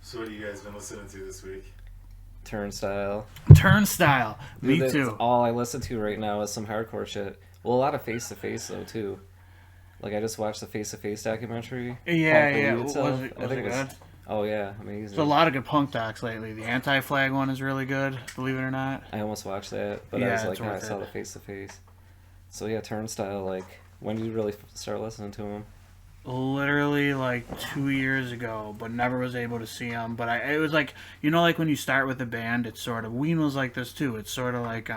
So what have you guys been listening to this week? Turnstile. Me Dude, too. All I listen to right now is some hardcore shit. Well, a lot of Face to Face though too. Like I just watched the Face to Face documentary. Yeah. Was it good? Oh yeah, amazing. There's a lot of good punk docs lately. The Anti-Flag one is really good, believe it or not. I almost watched that, but Yeah, I was it's like, I worth saw it. the Face to Face. So yeah, Turnstile. Like, when did you really start listening to him? Literally like 2 years ago, but never was able to see them. But it was like, you know, like when you start with a band, it's sort of, Ween was like this too. It's sort of like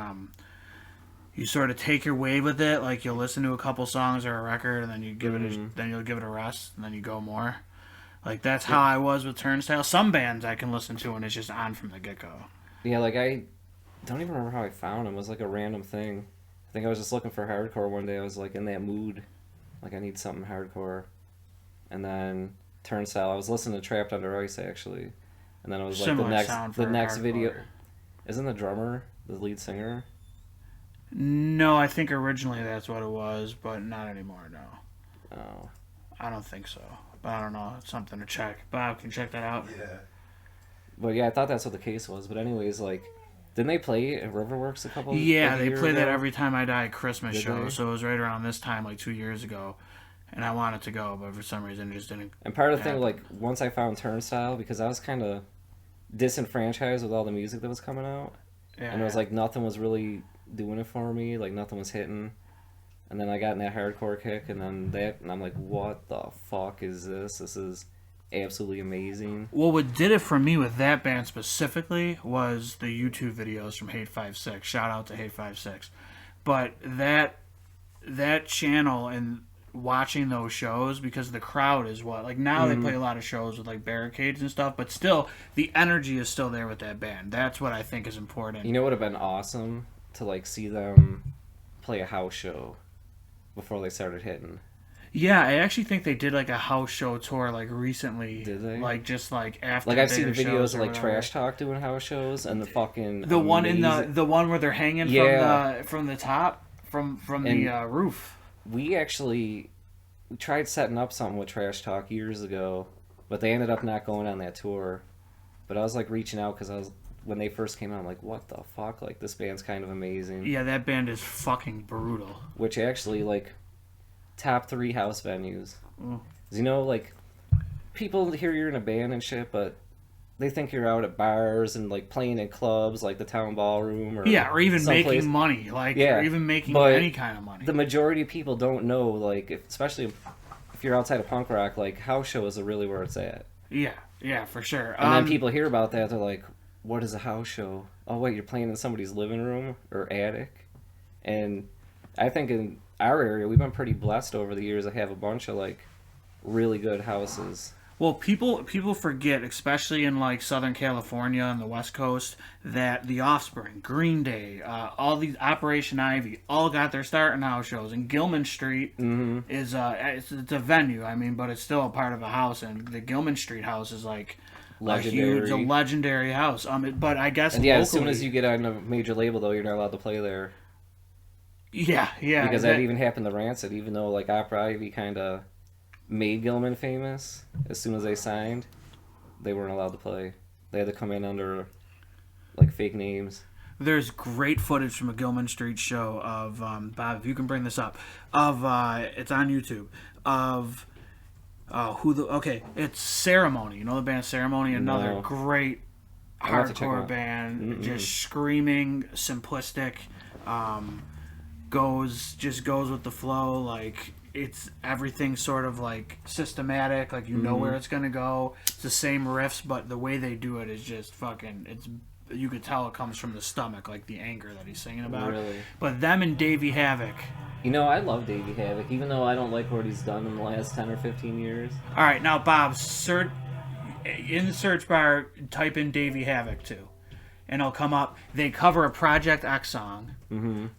you sort of take your wave with it. Like you'll listen to a couple songs or a record, and then you give then you'll give it a rest, and then you go more. Like that's how I was with Turnstile. Some bands I can listen to and it's just on from the get go. Yeah, like I don't even remember how I found him. It was like a random thing. I think I was just looking for hardcore one day. I was like in that mood, like I need something hardcore. And then Turnstile. I was listening to Trapped Under Ice actually, and then it was like Similar sound for the next hardcore. video. Isn't the drummer the lead singer? No, I think originally that's what it was, but not anymore. No, Oh, I don't think so. But I don't know. It's something to check. Bob, can you check that out? Yeah. but yeah, I thought that's what the case was. But anyways, like, didn't they play at Riverworks a couple? Yeah, like a they year play that ago? Every Time I Die Christmas Did show. they? So it was right around this time, like 2 years ago, and I wanted to go, but for some reason it just didn't. And part of the thing, happen. like, once I found Turnstile, because I was kind of disenfranchised with all the music that was coming out, Yeah, and it was like nothing was really doing it for me, like nothing was hitting. And then I got in that hardcore kick, and then that, and I'm like, what the fuck is this? This is absolutely amazing. Well, what did it for me with that band specifically was the YouTube videos from Hate 56. Shout out to Hate 56. But that channel and watching those shows, because the crowd is what, like now they play a lot of shows with like barricades and stuff, but still the energy is still there with that band. That's what I think is important. You know what would have been awesome to like see them play a house show before they started hitting. Yeah, I actually think they did like a house show tour like recently. Did they? Like just like after. Like I've seen bigger videos shows of or like whatever. Trash Talk doing house shows, and the fucking The one in amazing- the one where they're hanging Yeah. from the top from the roof. We tried setting up something with Trash Talk years ago, but they ended up not going on that tour. But I was like reaching out because when they first came out, I'm like, what the fuck? Like this band's kind of amazing. Yeah, that band is fucking brutal. Which actually like top 3 house venues. Mm. 'Cause, you know, like people hear you're in a band and shit, but they think you're out at bars and like playing in clubs like the Town Ballroom or Yeah, or even someplace. making money, like Yeah, or even making but any kind of money. The majority of people don't know, like, especially if you're outside of punk rock, like house shows are really where it's at. Yeah, for sure. And then people hear about that, they're like, what is a house show? Oh wait, you're playing in somebody's living room or attic? And I think in our area we've been pretty blessed over the years to have a bunch of like really good houses. Well, people forget, especially in like Southern California and the West Coast, that The Offspring, Green Day, all these Operation Ivy, all got their start in house shows. And Gilman Street is it's a venue, I mean, but it's still a part of a house. And the Gilman Street house is like a legendary house. But I guess And yeah, locally, as soon as you get on a major label though, you're not allowed to play there. Yeah. Because that even happened to Rancid, even though like Opera Ivy kind of made Gilman famous. As soon as they signed, they weren't allowed to play. They had to come in under like fake names. There's great footage from a Gilman Street show of Bob, if you can bring this up, of it's on YouTube, of it's Ceremony. You know the band Ceremony? Another No. great I'll have to check it hardcore out. band, just screaming, simplistic, goes with the flow, like it's everything sort of like systematic, like you know where it's gonna go. It's the same riffs, but the way they do it is just fucking, you could tell it comes from the stomach, like the anger that he's singing about. Really? But them and Davey Havoc. You know, I love Davey Havoc, even though I don't like what he's done in the last 10 or 15 years. All right, now Bob, in the search bar, type in Davey Havoc too, and it'll come up. They cover a Project X song,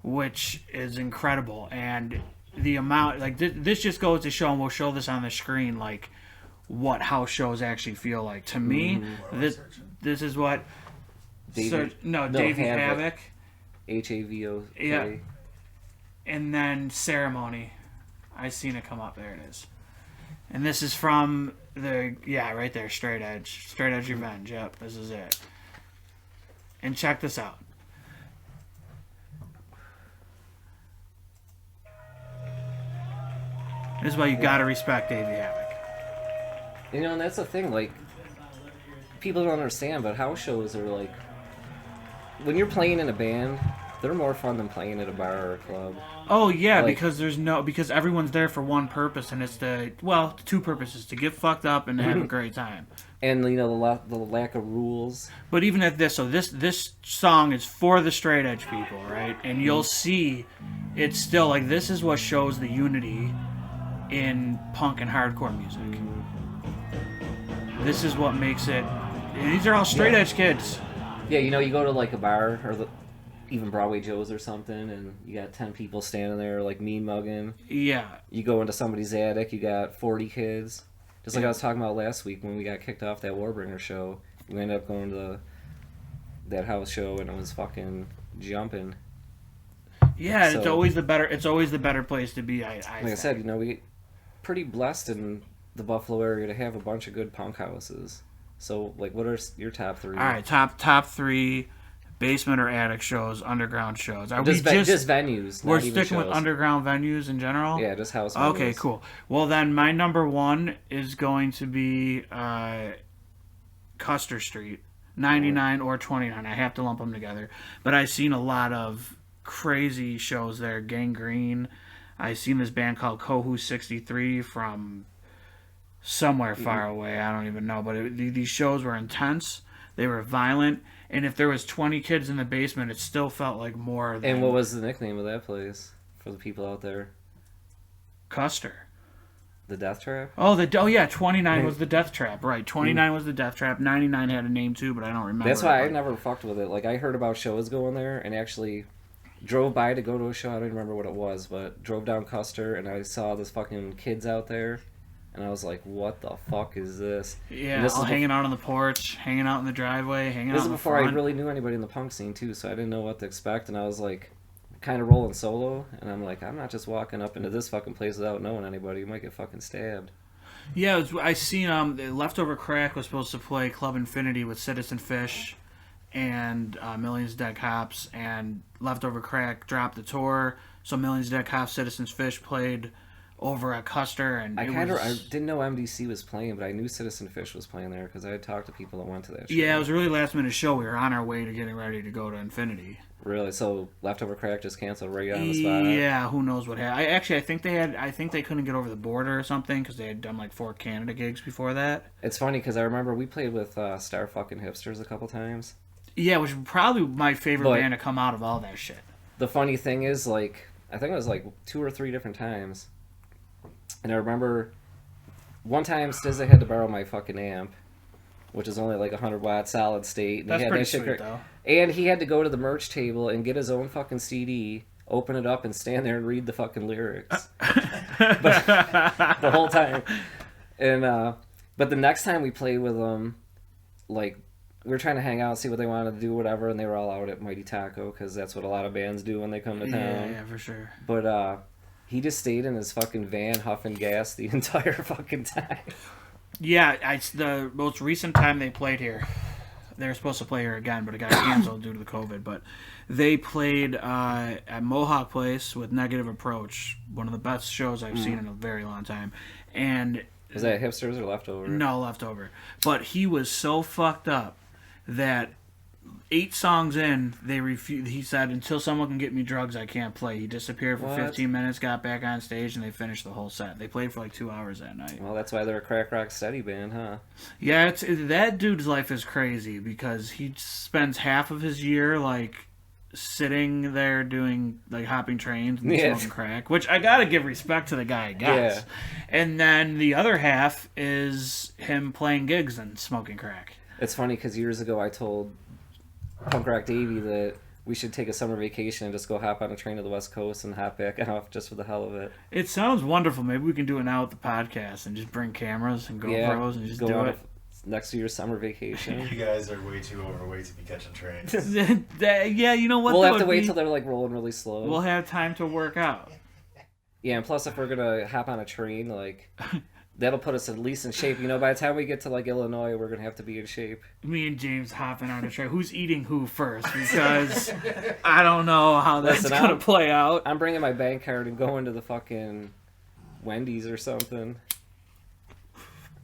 which is incredible, and the amount, like this just goes to show, and we'll show this on the screen, like what house shows actually feel like. To me, this is what Davey Havoc, HAVOK. yeah, and then Ceremony. I seen it come up. There it is. And this is from right there, Straight Edge Revenge. Yep, this is it. And check this out. This is why you gotta respect Davey Havoc. You know, and that's the thing, like, people don't understand, but house shows are like, when you're playing in a band, they're more fun than playing at a bar or a club. Oh yeah, like, because everyone's there for one purpose, and it's two purposes: to get fucked up and have a great time. And you know the lack of rules. But even at this, so this song is for the straight edge people, right? And you'll see, it's still like this is what shows the unity in punk and hardcore music. This is what makes it. And these are all straight edge kids. Yeah, you know, you go to like a bar or even Broadway Joe's or something, and you got 10 people standing there like mean mugging. Yeah. You go into somebody's attic, you got 40 kids. Just like I was talking about last week when we got kicked off that Warbringer show. We ended up going to that house show, and it was fucking jumping. Yeah, So, it's always the better place to be. I said, you know, we pretty blessed in the Buffalo area to have a bunch of good punk houses. So, like, what are your top three? All right, top three basement or attic shows, underground shows. Are just venues. We're not even sticking with shows. underground venues in general? Yeah, just house venues. Okay, cool. Well, then my number one is going to be Custer Street, 99 or 29. I have to lump them together. But I've seen a lot of crazy shows there. Gangrene. I've seen this band called Kohu 63 from somewhere far away. I don't even know. But these shows were intense. They were violent. And if there was 20 kids in the basement, it still felt like more than... And what was the nickname of that place for the people out there? Custer. The Death Trap? Oh, 29 was the Death Trap. Right, 29 was the Death Trap. 99 had a name too, but I don't remember. That's why I never fucked with it. Like, I heard about shows going there and actually drove by to go to a show. I don't remember what it was, but drove down Custer and I saw this fucking kids out there. And I was like, what the fuck is this? Yeah, this all hanging out on the porch, hanging out in the driveway, hanging out in the This is before I really knew anybody in the punk scene, too, so I didn't know what to expect. And I was like, kind of rolling solo. And I'm like, I'm not just walking up into this fucking place without knowing anybody. You might get fucking stabbed. Yeah, I seen Leftover Crack was supposed to play Club Infinity with Citizen Fish and Millions of Dead Cops. And Leftover Crack dropped the tour, so Millions of Dead Cops, Citizen Fish played over at Custer, and I didn't know MDC was playing, but I knew Citizen Fish was playing there because I had talked to people that went to that show. Yeah, it was a really last minute show. We were on our way to getting ready to go to Infinity. Really? So Leftover Crack just canceled right on the spot? Yeah, who knows what happened. I think they couldn't get over the border or something because they had done like 4 Canada gigs before that. It's funny because I remember we played with Star fucking Hipsters a couple times. Yeah, which is probably my favorite band to come out of all that shit. The funny thing is, like, I think it was like 2 or 3 different times. And I remember one time Stizza had to borrow my fucking amp, which is only like 100 watt solid state. And That's pretty sweet, though. And he had to go to the merch table and get his own fucking CD, open it up, and stand there and read the fucking lyrics. But, the whole time. And but the next time we played with them, like, we were trying to hang out, see what they wanted to do, whatever, and they were all out at Mighty Taco, because that's what a lot of bands do when they come to town. Yeah, for sure. But he just stayed in his fucking van huffing gas the entire fucking time. Yeah, the most recent time they played here, they were supposed to play here again, but it got canceled due to the COVID. But they played at Mohawk Place with Negative Approach, one of the best shows I've seen in a very long time. And was that Hipsters or Leftover? No, Leftover. But he was so fucked up that 8 songs in, they refused. He said, until someone can get me drugs, I can't play. He disappeared for 15 minutes, got back on stage, and they finished the whole set. They played for like 2 hours that night. Well, that's why they're a crack rock steady band, huh? Yeah, that dude's life is crazy because he spends half of his year like sitting there doing like hopping trains and smoking crack, which I gotta give respect to the guy, I guess. Yeah. And then the other half is him playing gigs and smoking crack. It's funny because years ago I told Punk Rock Davey that we should take a summer vacation and just go hop on a train to the West Coast and hop back off just for the hell of it. It sounds wonderful. Maybe we can do it now with the podcast and just bring cameras and GoPros and just do it. Next to your summer vacation. You guys are way too overweight to be catching trains. Yeah, you know what? We'll have to wait till they're like rolling really slow. We'll have time to work out. Yeah, and plus if we're gonna hop on a train, like That'll put us at least in shape. You know, by the time we get to like Illinois, we're gonna have to be in shape. Me and James hopping on a train. Who's eating who first? Because I don't know how that's gonna play out. I'm bringing my bank card and going to the fucking Wendy's or something.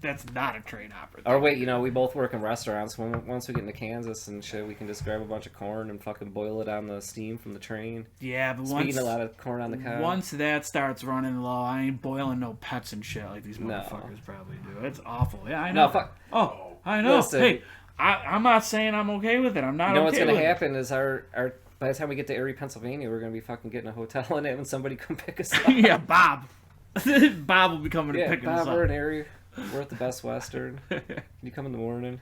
That's not a train opera. Or wait, you know, we both work in restaurants. Once we get into Kansas and shit, we can just grab a bunch of corn and fucking boil it on the steam from the train. Yeah, but Speaking a lot of corn on the cob. Once that starts running low, I ain't boiling no pets and shit like these motherfuckers probably do. It's awful. Yeah, I know. No, fuck. Oh, I know. Listen, hey, I'm not saying I'm okay with it. I'm not. You know okay what's gonna with happen is our by the time we get to Erie, Pennsylvania, we're gonna be fucking getting a hotel and having somebody come pick us up. Yeah, Bob. Bob will be coming to pick us up. Bob, we're in Erie. We're at the Best Western. Can you come in the morning?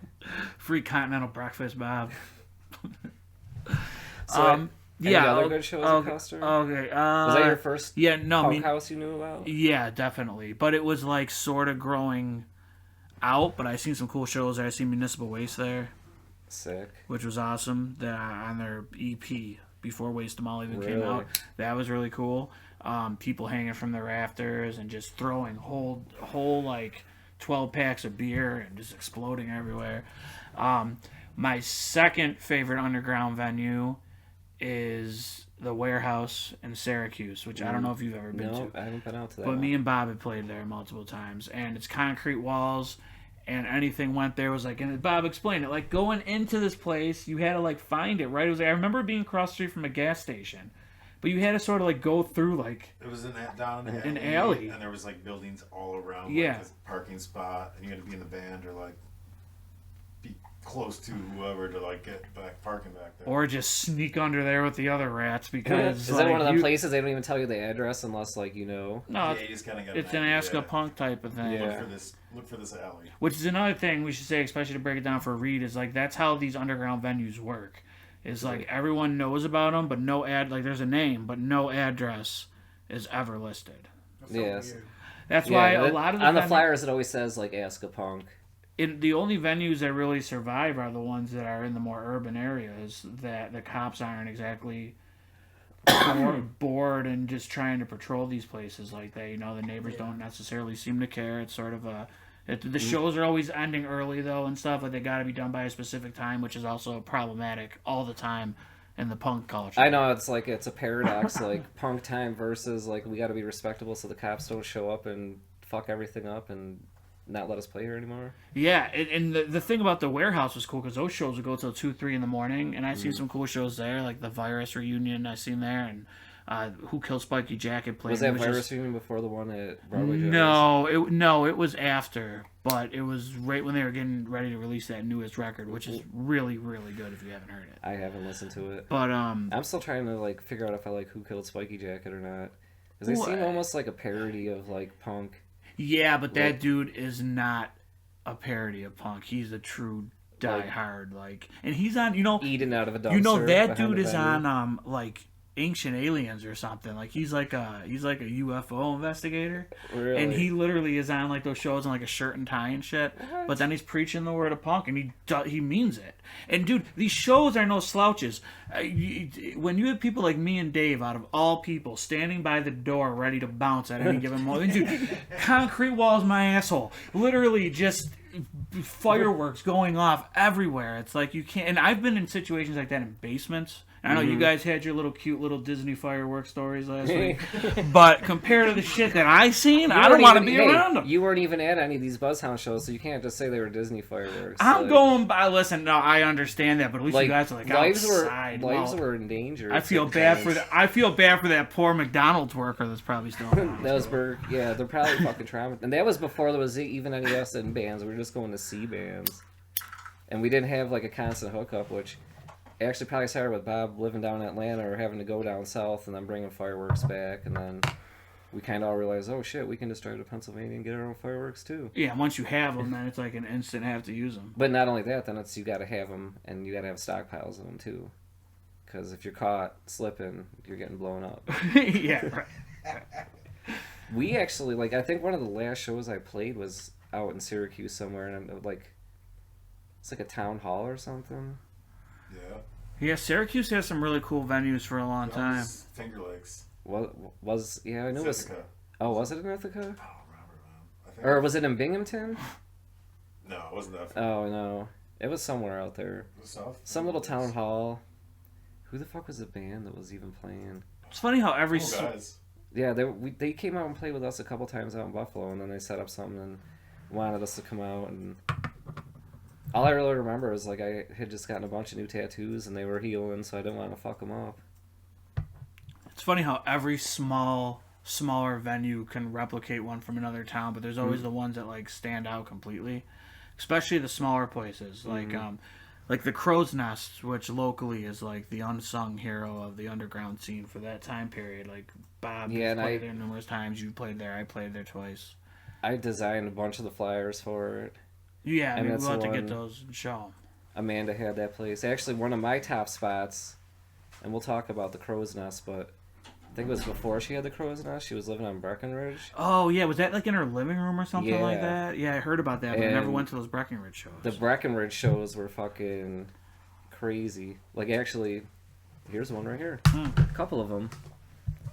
Free continental breakfast, Bob. Any other good shows at Custer? Okay. Was that your first punk house you knew about? Yeah, definitely. But it was like sort of growing out. But I seen some cool shows there. I seen Municipal Waste there. Sick. Which was awesome. On their EP before Waste Them All even came out. That was really cool. People hanging from the rafters and just throwing whole like 12 packs of beer and just exploding everywhere. My second favorite underground venue is the Warehouse in Syracuse, which I don't know if you've ever been to. No, I haven't been out to that. But me and Bob had played there multiple times, and it's concrete walls, and anything went there was like, and Bob explained it, like going into this place, you had to like find it, right? It was like, I remember being across the street from a gas station. But you had to sort of like go through like it was down in an alley, and there was like buildings all around. Yeah, like, a parking spot, and you had to be in the band or like be close to whoever to like get back parking back there, or just sneak under there with the other rats because is that one of them places they don't even tell you the address unless like you know? No, yeah, you just kind of got it's an Ask a Punk type of thing. Yeah. Look for this alley. Which is another thing we should say, especially to break it down for Reed, is like that's how these underground venues work. Is like everyone knows about them, but no like there's a name, but no address is ever listed. Yes, that's why a lot of the flyers it always says like Ask a Punk. The only venues that really survive are the ones that are in the more urban areas that the cops aren't exactly bored and just trying to patrol these places like that. You know, the neighbors don't necessarily seem to care. It's sort of a the shows are always ending early, though, and stuff. Like, they got to be done by a specific time, which is also problematic all the time in the punk culture. I know, it's like, it's a paradox, like, punk time versus, like, we got to be respectable so the cops don't show up and fuck everything up and not let us play here anymore. Yeah, and the thing about the Warehouse was cool, because those shows would go till 2, 3 in the morning, and I seen some cool shows there, like the Virus reunion I seen there, and Who Killed Spiky Jacket played. Was that Virus reunion before the one at Broadway? No, it was after, but it was right when they were getting ready to release that newest record, which is really, really good if you haven't heard it. I haven't listened to it. But I'm still trying to like figure out if I like Who Killed Spiky Jacket or not. Because they seem almost like a parody of like punk. Yeah, but that dude is not a parody of punk. He's a true die-hard, like, and he's on, eating out of a dumpster. You know, that dude is on, like, Ancient Aliens or something. Like, he's like a UFO investigator. Really? And he literally is on, like, those shows in, like, a shirt and tie and shit. What? But then he's preaching the word of punk, and he means it. And, dude, these shows are no slouches. When you have people like me and Dave, out of all people, standing by the door ready to bounce at any given moment. Dude, concrete walls my asshole. Literally just fireworks going off everywhere. It's like you can't... And I've been in situations like that in basements. I know you guys had your cute little Disney fireworks stories last week, but compared to the shit that I seen, I don't want to be around them. You weren't even at any of these Buzzhound shows, so you can't just say they were Disney fireworks. I'm going by. Listen, no, I understand that, but at least you guys are like outside. Lives were in danger. I feel bad for that. I feel bad for that poor McDonald's worker that's probably still. Those were they're probably fucking traumatized. And that was before there was even any of us in bands. We were just going to see bands, and we didn't have like a constant hookup, which. Actually probably started with Bob living down in Atlanta or having to go down south and then bringing fireworks back, and then we kind of all realized, oh shit, we can just drive to Pennsylvania and get our own fireworks too. Yeah, once you have them, then it's like an instant have to use them. But not only that, then it's you got to have them, and you got to have stockpiles of them too, because if you're caught slipping, you're getting blown up. Yeah, right. We actually, I think one of the last shows I played was out in Syracuse somewhere, and it's like a town hall or something. Yeah, Syracuse has some really cool venues for a long time. Finger Lakes. I know it was. Ithaca. Oh, was it in Ithaca? I don't remember, man. I think. Or was it in Binghamton? No, it wasn't that far. Oh no, it was somewhere out there. The South? Some little town hall. Who the fuck was the band that was even playing? It's funny how every Cool guys. Yeah, they came out and played with us a couple times out in Buffalo, and then they set up something and wanted us to come out. And all I really remember is like I had just gotten a bunch of new tattoos, and they were healing, so I didn't want to fuck them up. It's funny how every smaller venue can replicate one from another town, but there's always the ones that like stand out completely, especially the smaller places like the Crow's Nest, which locally is like the unsung hero of the underground scene for that time period. Like Bob played there numerous times. You played there. I played there twice. I designed a bunch of the flyers for it. Yeah, and we'll have to get those and show them. Amanda had that place. Actually, one of my top spots, and we'll talk about the Crow's Nest, but I think it was before she had the Crow's Nest. She was living on Breckenridge. Oh, yeah. Was that like in her living room or something like Yeah. that? Yeah, I heard about that, but I And never went to those Breckenridge shows. The Breckenridge shows were fucking crazy. Like, actually, here's one right here. A couple of them.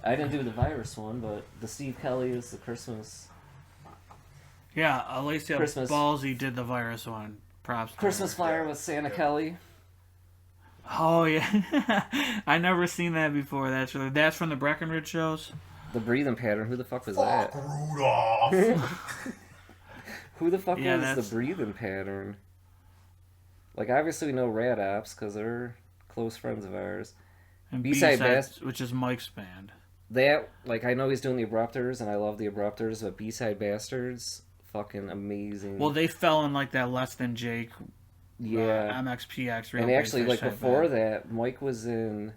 I didn't do the virus one, but the Steve Kelly's, the Christmas. Yeah, Alicia Christmas. Ballsy did the virus one. Props to Christmas her. flyer with Santa Kelly. Oh, yeah. I never seen that before. That's from the Breckenridge shows? The breathing pattern. Who the fuck was that? Rudolph! Who the fuck Yeah, was that's- the breathing pattern? Like, obviously we know Rad Ops because they're close friends of ours. And B-side B-Sides, which is Mike's band. That, like, I know he's doing the Abrupters, and I love the Abrupters, but B-Side Bastards, fucking amazing. Well, they fell in like that Less Than Jake yeah. MXPX. Real And Big actually, Fish like, type before band. that, Mike was in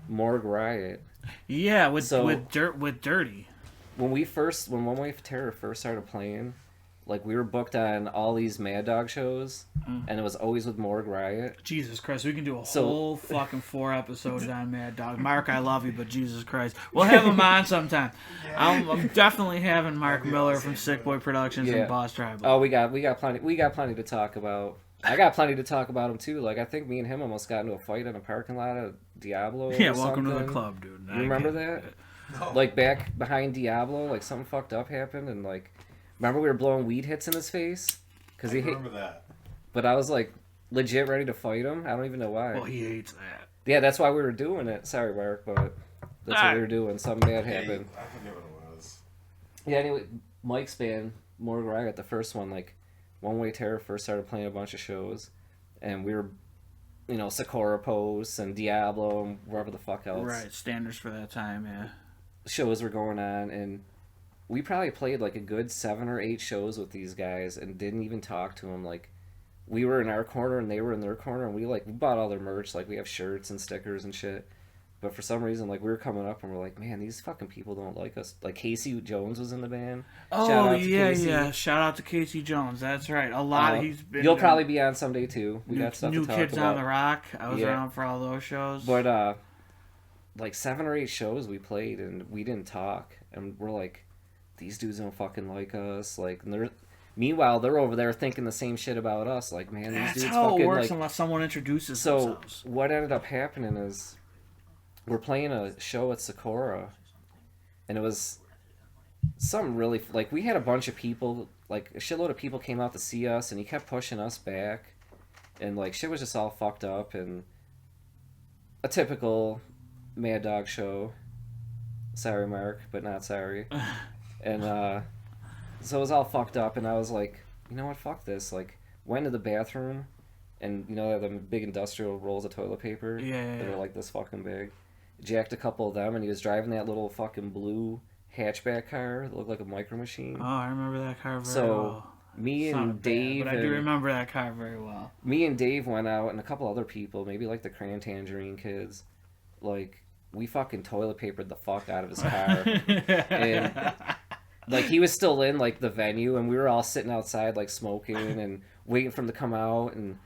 Morgue Riot. Yeah, with So- with Dirty. When One Wave Terror first started playing, like, we were booked on all these Mad Dog shows, and it was always with Morgue Riot. Jesus Christ, we can do a So- whole fucking 4 episodes on Mad Dog. Mark, I love you, but Jesus Christ, we'll have him on sometime. I'm definitely having Mark Miller from Sick Boy Productions Yeah. and Boss Tribal. Oh, we got plenty to talk about. I got plenty to talk about him too. Like, I think me and him almost got into a fight in a parking lot of Diablo. Yeah, or welcome to the something. club, dude. You remember that? No. Like, back behind Diablo, like, something fucked up happened, and, like, remember we were blowing weed hits in his face? Cause I he hit, remember that. but I was, like, legit ready to fight him. I don't even know why. Well, he hates that. Yeah, that's why we were doing it. Sorry, Mark, but that's what we were doing. Something bad Yeah, happened. I forget what it was. Yeah, anyway, Mike's band, Morgue Riot, the first one, like, One Way Terror first started playing a bunch of shows, and we were, you know, Sakura Post and Diablo and wherever the fuck else. Right, standards for that time, yeah. Shows were going on, and we probably played like a good 7 or 8 shows with these guys and didn't even talk to them. Like, we were in our corner and they were in their corner, and we bought all their merch. Like, we have shirts and stickers and shit. But for some reason, like, we were coming up and we're like, man, these fucking people don't like us. Like, Casey Jones was in the band. Oh, Shout out to yeah, Casey. yeah. Shout out to Casey Jones. That's right. A lot. He's been. You'll probably be on someday too. We new, got stuff new to talk Kids about. on the Rock. I was Yeah. around for all those shows. But like 7 or 8 shows we played and we didn't talk, and we're like, these dudes don't fucking like us. Like, and meanwhile they're over there thinking the same shit about us. Like, man, these that's dudes how fucking it works like. unless someone introduces So themselves. what ended up happening is we're playing a show at Sakura, and it was something really like we had a bunch of people, like a shitload of people came out to see us, and he kept pushing us back, and like shit was just all fucked up, and a typical Mad Dog show. Sorry, Mark, but not sorry. And so it was all fucked up, and I was like, you know what, fuck this. Like, went to the bathroom, and you know the big industrial rolls of toilet paper? Yeah. They were like this fucking big. Jacked a couple of them, and he was driving that little fucking blue hatchback car that looked like a micro machine. Oh, I remember that car very So, well. Me It's not and bad, Dave, but I do remember that car very well. me and Dave went out, and a couple other people, maybe like the Cran-Tangerine kids, like, we fucking toilet papered the fuck out of his car. And like, he was still in like the venue, and we were all sitting outside like smoking and waiting for him to come out. And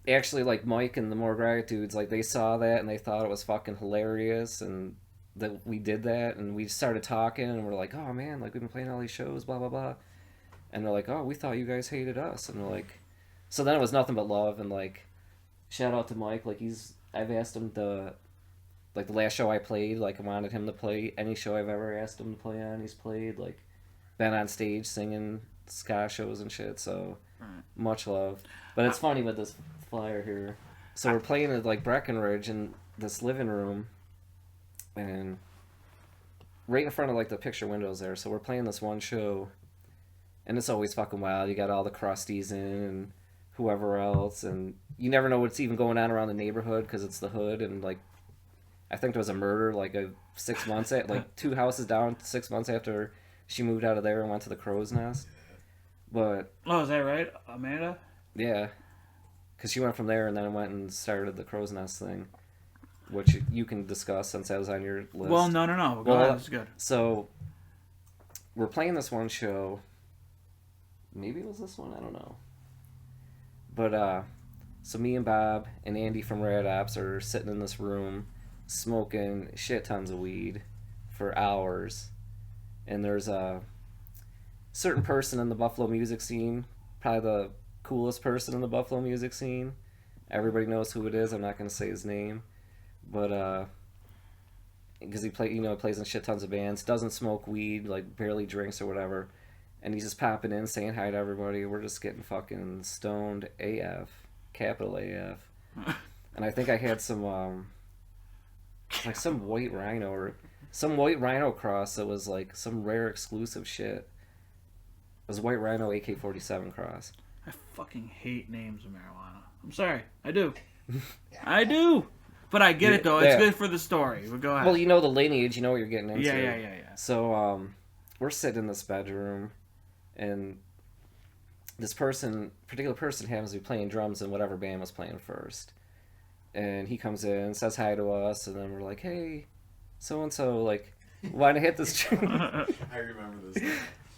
actually, like, Mike and the Morgue Riot dudes, like, they saw that and they thought it was fucking hilarious, and that we did that, and we started talking, and we're like, oh man, like, we've been playing all these shows, blah blah blah. And they're like, oh, we thought you guys hated us. And we're like, so then it was nothing but love. And like, shout out to Mike, like, I've asked him to, like, the last show I played, like, I wanted him to play any show I've ever asked him to play on, he's played. Like, been on stage singing ska shows and shit. So much love. But it's funny with this flyer here. So we're playing at like Breckenridge in this living room, and right in front of like the picture windows there. So we're playing this one show, and it's always fucking wild. You got all the crusties in and whoever else, and you never know what's even going on around the neighborhood because it's the hood. And like, I think there was a murder like 6 months like 2 houses down 6 months after she moved out of there and went to the Crow's Nest. But is that right, Amanda? yeah, because she went from there and then went and started the Crow's Nest thing, which you can discuss since that was on your list. Well, no. Go ahead. It's good. So we're playing this one show. Maybe it was this one. I don't know. But so me and Bob and Andy from Rad Ops are sitting in this room smoking shit tons of weed for hours, and there's a certain person in the Buffalo music scene, probably the coolest person in the Buffalo music scene. Everybody knows who it is. I'm not going to say his name, but because he plays in shit tons of bands, doesn't smoke weed, like barely drinks or whatever, and he's just popping in saying hi to everybody. We're just getting fucking stoned AF, capital AF. And I think I had some like some white rhino cross that was like some rare exclusive shit. It was a white rhino AK-47 cross. I fucking hate names of marijuana. I'm sorry. I do. I do. But I get it, though. It's good for the story. But go ahead. Well, you know the lineage. You know what you're getting into. Yeah. So, we're sitting in this bedroom, and this particular person happens to be playing drums in whatever band was playing first. And he comes in, says hi to us, and then we're like, hey, so-and-so, like, want to hit this tree? I remember this.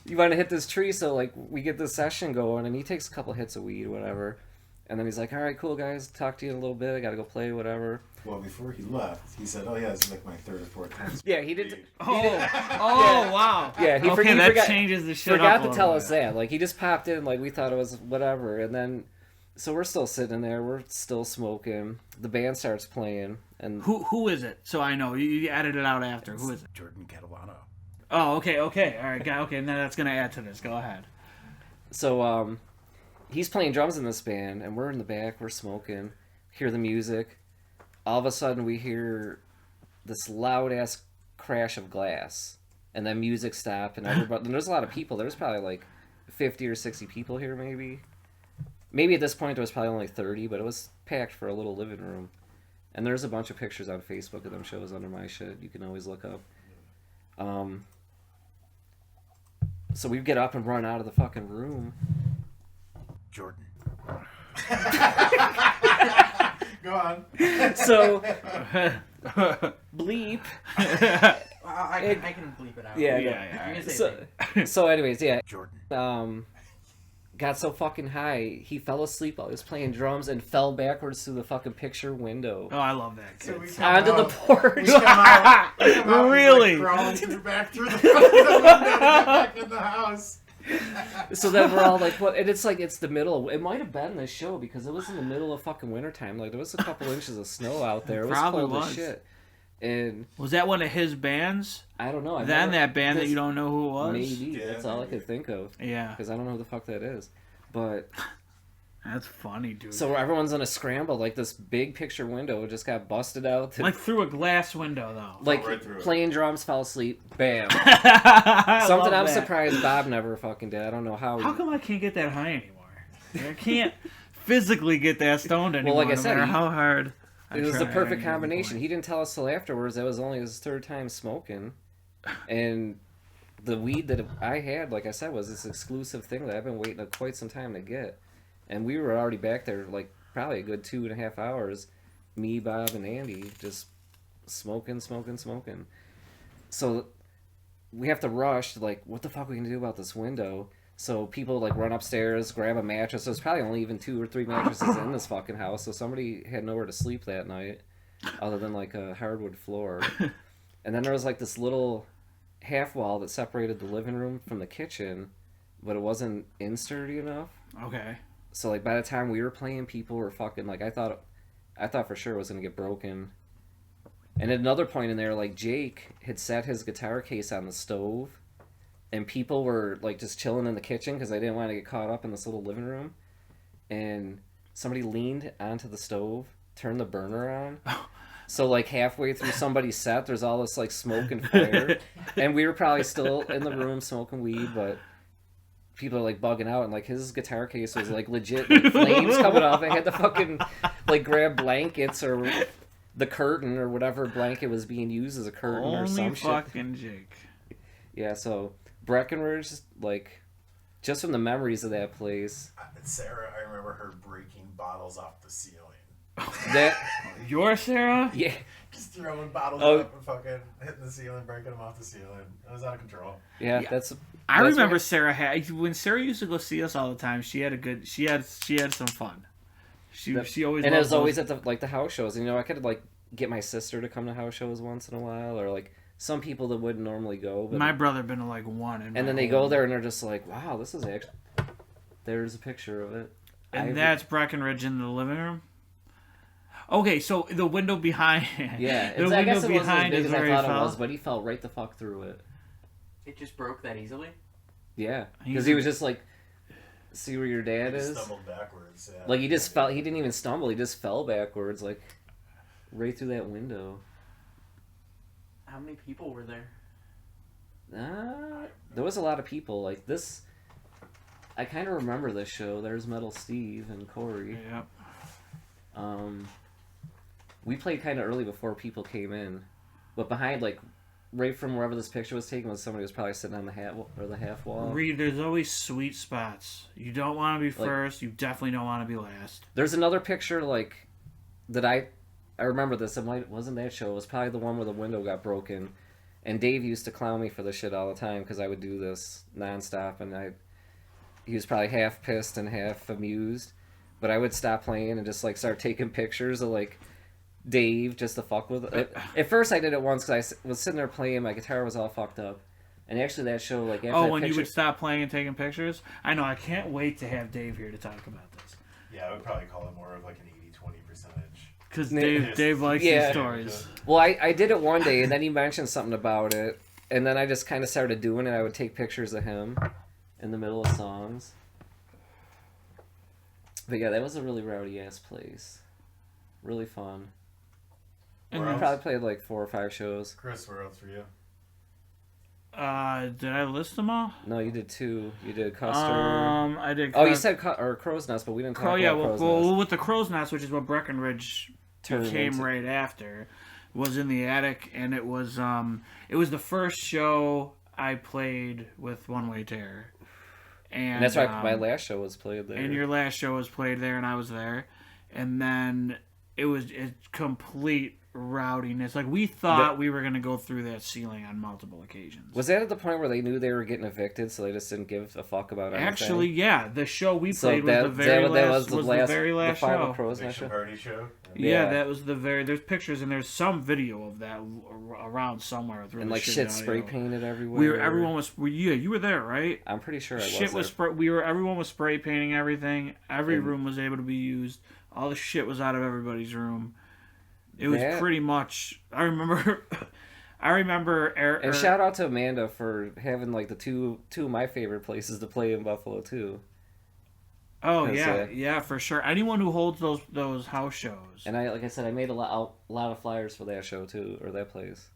You want to hit this tree, so, like, we get this session going, and he takes a couple hits of weed, whatever. And then he's like, all right, cool, guys, talk to you in a little bit. I got to go play, whatever. Well, before he left, he said, oh, yeah, this is like my 3rd or 4th time. Yeah, he did. Wow. Yeah, he changes the shit forgot up to tell us that. Like, he just popped in, like, we thought it was whatever. And then, so we're still sitting there. We're still smoking. The band starts playing. And Who is it? So I know. You edited it out after. Who is it? Jordan Catalano. Oh, okay. All right, okay. Now that's going to add to this. Go ahead. So, he's playing drums in this band, and we're in the back. We're smoking. Hear the music. All of a sudden, we hear this loud-ass crash of glass. And then music stopped, and everybody... And there's a lot of people. There's probably, like, 50 or 60 people here, maybe. Maybe at this point, there was probably only 30, but it was packed for a little living room. And there's a bunch of pictures on Facebook of them shows under my shit. You can always look up. So we get up and run out of the fucking room. Jordan. Go on. So, bleep. I can bleep it out. Yeah. You can say So anyways, yeah. Jordan. Got so fucking high, he fell asleep while he was playing drums and fell backwards through the fucking picture window. Oh, I love that. So Onto the porch. We come out, Really? Like crawling back through the window back in the house. So then we're all like, what? And it's like, it's the middle. It might have been this show because it was in the middle of fucking wintertime. Like, there was a couple inches of snow out there. It was Probably cold was. as shit. And Was that one of his bands? I don't know. That band that you don't know who it was? Maybe. Yeah, That's all I maybe. could think of. Yeah. Because I don't know who the fuck that is. But That's funny, dude. so everyone's in a scramble. Like, this big picture window just got busted out. Like through a glass window, though. Like, right through it. playing drums, fell asleep, bam. I Something love I'm that. surprised Bob never fucking did. I don't know how. How come I can't get that high anymore? I can't physically get that stoned anymore. like I said, no matter he- how hard. It was the perfect combination. He didn't tell us till afterwards. That was only his 3rd time smoking. And the weed that I had, like I said, was this exclusive thing that I've been waiting quite some time to get. And we were already back there, like, probably a good 2.5 hours. Me, Bob, and Andy just smoking. So we have to rush, like, what the fuck are we going to do about this window? So people, like, run upstairs, grab a mattress. There's probably only even 2 or 3 mattresses in this fucking house. So somebody had nowhere to sleep that night other than, like, a hardwood floor. And then there was, like, this little half wall that separated the living room from the kitchen, but it wasn't in-sturdy enough. Okay. So, like, by the time we were playing, people were fucking, like, I thought for sure it was going to get broken. And at another point in there, like, Jake had set his guitar case on the stove, and people were like just chilling in the kitchen because I didn't want to get caught up in this little living room, and somebody leaned onto the stove, turned the burner on. So like halfway through somebody's set, there's all this like smoke and fire, and we were probably still in the room smoking weed, but people are like bugging out, and like his guitar case was like legit like, flames coming off. I had to fucking like grab blankets or the curtain or whatever blanket was being used as a curtain or some shit. Only fucking Jake. Yeah, so Breckenridge, like, just from the memories of that place. Sarah, I remember her breaking bottles off the ceiling. That Your Sarah? yeah. Just throwing bottles up and fucking hitting the ceiling, breaking them off the ceiling. It was out of control. Yeah, I remember Sarah when Sarah used to go see us all the time. She had some fun. She always and it was those. always at the house shows. And, I could like get my sister to come to house shows once in a while, or like some people that wouldn't normally go. But my brother been to like one, and then they go there and they're just like, wow, this is actually. There's a picture of it. And that's Breckenridge in the living room. Okay, so the window behind. Yeah, the I guess window it wasn't as behind big is as I where he thought it fell. was, but he fell right the fuck through it. It just broke that easily? Yeah, because he was just like, see where your dad is? Stumbled backwards. Yeah. Like he just fell. He didn't even stumble. He just fell backwards, like right through that window. How many people were there? There was a lot of people. Like this, I kind of remember this show. There's Metal Steve and Corey. Yep. We played kind of early before people came in, but behind like. Right from wherever this picture was taken, was somebody was probably sitting on the half wall. Reed, there's always sweet spots. You don't want to be first. You definitely don't want to be last. There's another picture like that I remember this. It wasn't that show. It was probably the one where the window got broken, and Dave used to clown me for this shit all the time because I would do this nonstop, and he was probably half pissed and half amused, but I would stop playing and just like start taking pictures of like. Dave just to fuck with it. At first I did it once because I was sitting there playing, my guitar was all fucked up, and actually that show like after when you would stop playing and taking pictures. I know. I can't wait to have Dave here to talk about this. Yeah, I would probably call it more of like an 80-20 percentage. Because Dave likes these stories. Well, I did it one day and then he mentioned something about it, and then I just kind of started doing it. I would take pictures of him in the middle of songs. But yeah, that was a really rowdy ass place. Really fun. And we probably played like 4 or 5 shows. Chris, where else were you? Did I list them all? No, you did 2. You did Custer. I did. You said Crow's Nest, but we didn't talk about Crow's Nest. Well, with the Crow's Nest, which is what Breckenridge came right after, was in the attic, and it was the first show I played with One Way Terror. And that's right. My last show was played there. And your last show was played there, and I was there, and then it was complete rowdiness. Like we thought we were gonna go through that ceiling on multiple occasions. Was that at the point where they knew they were getting evicted, so they just didn't give a fuck about anything? Actually, yeah, the show we played was the very last show. Party show. Yeah, that was the very. There's pictures and there's some video of that around somewhere. With really and like shit spray painted everywhere. You were there, right? I'm pretty sure everyone was spray painting everything. Every room was able to be used. All the shit was out of everybody's room. It was pretty much. I remember. And shout out to Amanda for having like the two of my favorite places to play in Buffalo too. Oh yeah, for sure. Anyone who holds those house shows. And I made a lot of flyers for that show too, or that place.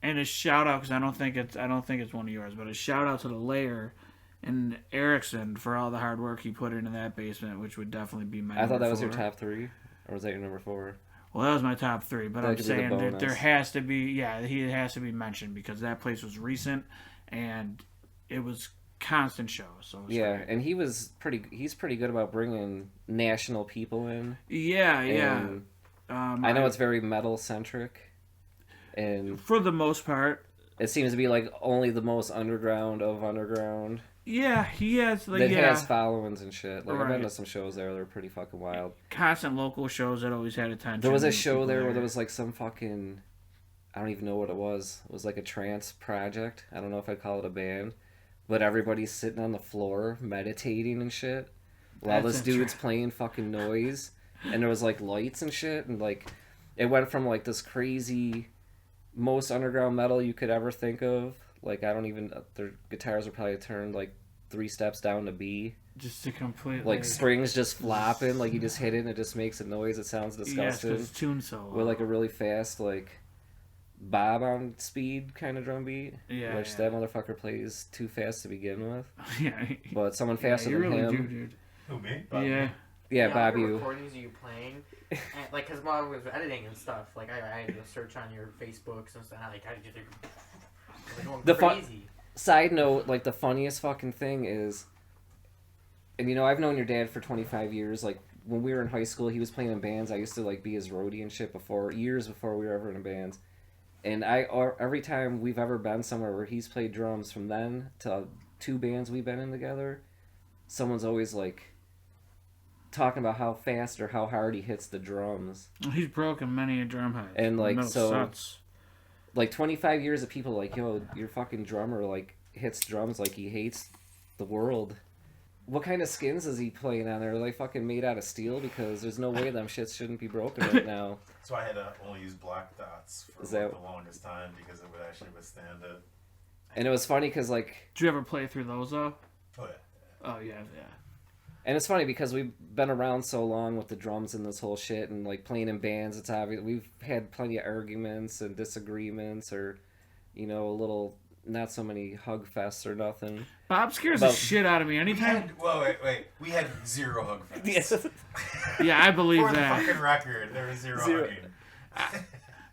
And a shout out because I don't think it's one of yours, but a shout out to the Lair and Erickson for all the hard work he put into that basement, which would definitely be my. I thought that was your top 3, or was that your number 4? Well, that was my top 3, but I'm saying there has to be, he has to be mentioned because that place was recent and it was constant shows. So great. And he's pretty good about bringing national people in. Yeah. I know it's very metal centric, and for the most part, it seems to be like only the most underground of underground. Yeah, he has has followings and shit. Like I've been to some shows there; they're pretty fucking wild. Constant local shows that always had attention. There was a show there where there was like some fucking, I don't even know what it was. It was like a trance project. I don't know if I'd call it a band, but everybody's sitting on the floor meditating and shit, while this dude's playing fucking noise, and there was like lights and shit, and like it went from like this crazy, most underground metal you could ever think of. Like I don't even their guitars are probably turned like 3 steps down to B. Just to completely Like strings just flopping, like you just hit it and it just makes a noise. It sounds Yes, disgusting. because it's tuned so well. With like a really fast like bob on speed kind of drum beat. Yeah, Which that motherfucker plays too fast to begin with. Yeah. But someone faster you than really him. do, dude. Who, me? Yeah. Yeah, all Bob, your you. recordings of you playing, and, like, cause while I was editing and stuff, like I had to search on your Facebooks and stuff. Like, how did you think? Like, going The crazy. Side note, like the funniest fucking thing is, and you know, I've known your dad for 25 years. Like when we were in high school, he was playing in bands. I used to like be his roadie and shit years before we were ever in bands. And every time we've ever been somewhere where he's played drums, from then to 2 bands we've been in together, someone's always like talking about how fast or how hard he hits the drums. He's broken many a drum head. And like so sucks. like 25 years of people like, yo, your fucking drummer like hits drums like he hates the world. What kind of skins is he playing on? Are they fucking made out of steel? Because there's no way them shits shouldn't be broken right now. So I had to only use black dots for Is that- the longest time because it would actually withstand it. And it was funny because like, Did you ever play through those though? Oh yeah. Oh yeah. and it's funny because we've been around so long with the drums and this whole shit and like playing in bands. It's obvious we've had plenty of arguments and disagreements, or you know, a little not so many hug fests or nothing. Bob scares the shit out of me anytime. Wait. We had 0 hug fests. Yeah, I believe For that. the fucking record, there was 0 hugging.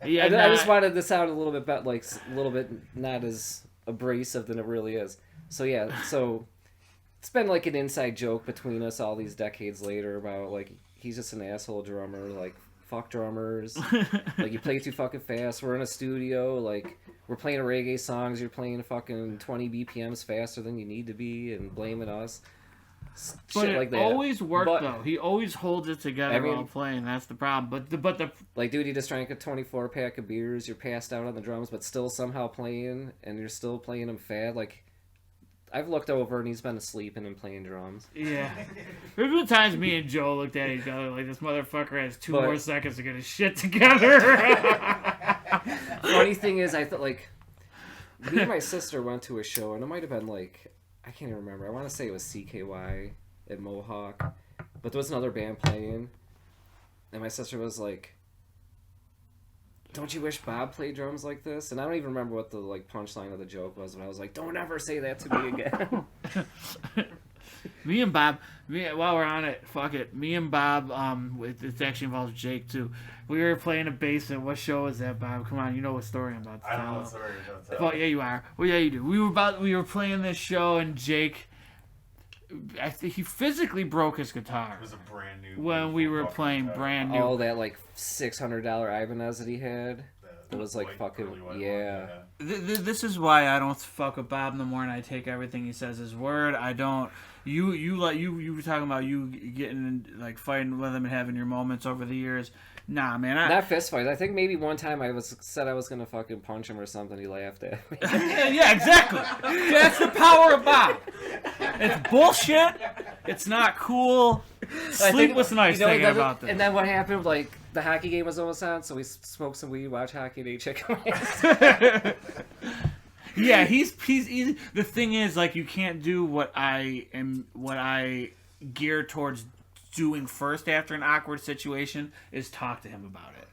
Yeah, I just wanted to sound a little bit better, like a little bit not as abrasive than it really is. So yeah, so it's been like an inside joke between us all these decades later about like he's just an asshole drummer, like fuck drummers, like you play too fucking fast. We're in a studio, like we're playing reggae songs, you're playing fucking 20 BPMs faster than you need to be, and blaming us. But Shit it like that. always worked But- though. He always holds it together I mean- while playing. That's the problem. But the Like, dude, you just drank a 24 pack of beers, you're passed out on the drums, but still somehow playing, and you're still playing them fad. Like, I've looked over and he's been asleep and playing drums. yeah. There's been times me and Joe looked at each other like this motherfucker has 2 But- more seconds to get his shit together. Funny thing is, I thought, like, me and my sister went to a show, and it might have been, like, I can't even remember. I want to say it was CKY at Mohawk, but there was another band playing, and my sister was like, don't you wish Bob played drums like this? And I don't even remember what the, like, punchline of the joke was, but I was like, don't ever say that to me again. Me and Bob, while we're on it, fuck it. Me and Bob, it actually involves Jake too. We were playing a bass at, what show was that, Bob? Come on, you know what story I'm about to I tell. don't know what story you're going to tell. Well, yeah, you are. Well, yeah, you do. We were playing this show, and Jake, I think he physically broke his guitar It was a brand new. when we were fucking playing guitar. brand new. All that, like, $600 Ibanez that he had. The It was like white, fucking, curly white one, yeah. This is why I don't fuck with Bob no more, and I take everything he says as word. I don't. You were talking about you getting like fighting with him and having your moments over the years. Nah, man. Not fist fights. I think maybe one time said I was gonna fucking punch him or something. He laughed at me. Yeah, exactly. That's the power of Bob. It's bullshit. It's not cool. Sleepless nights thinking about this. And then what happened? Like the hockey game was almost on, so we smoked some weed, watched hockey, and ate chicken wings. Yeah, he's the thing is, like, you can't do what I gear towards doing first after an awkward situation is talk to him about it.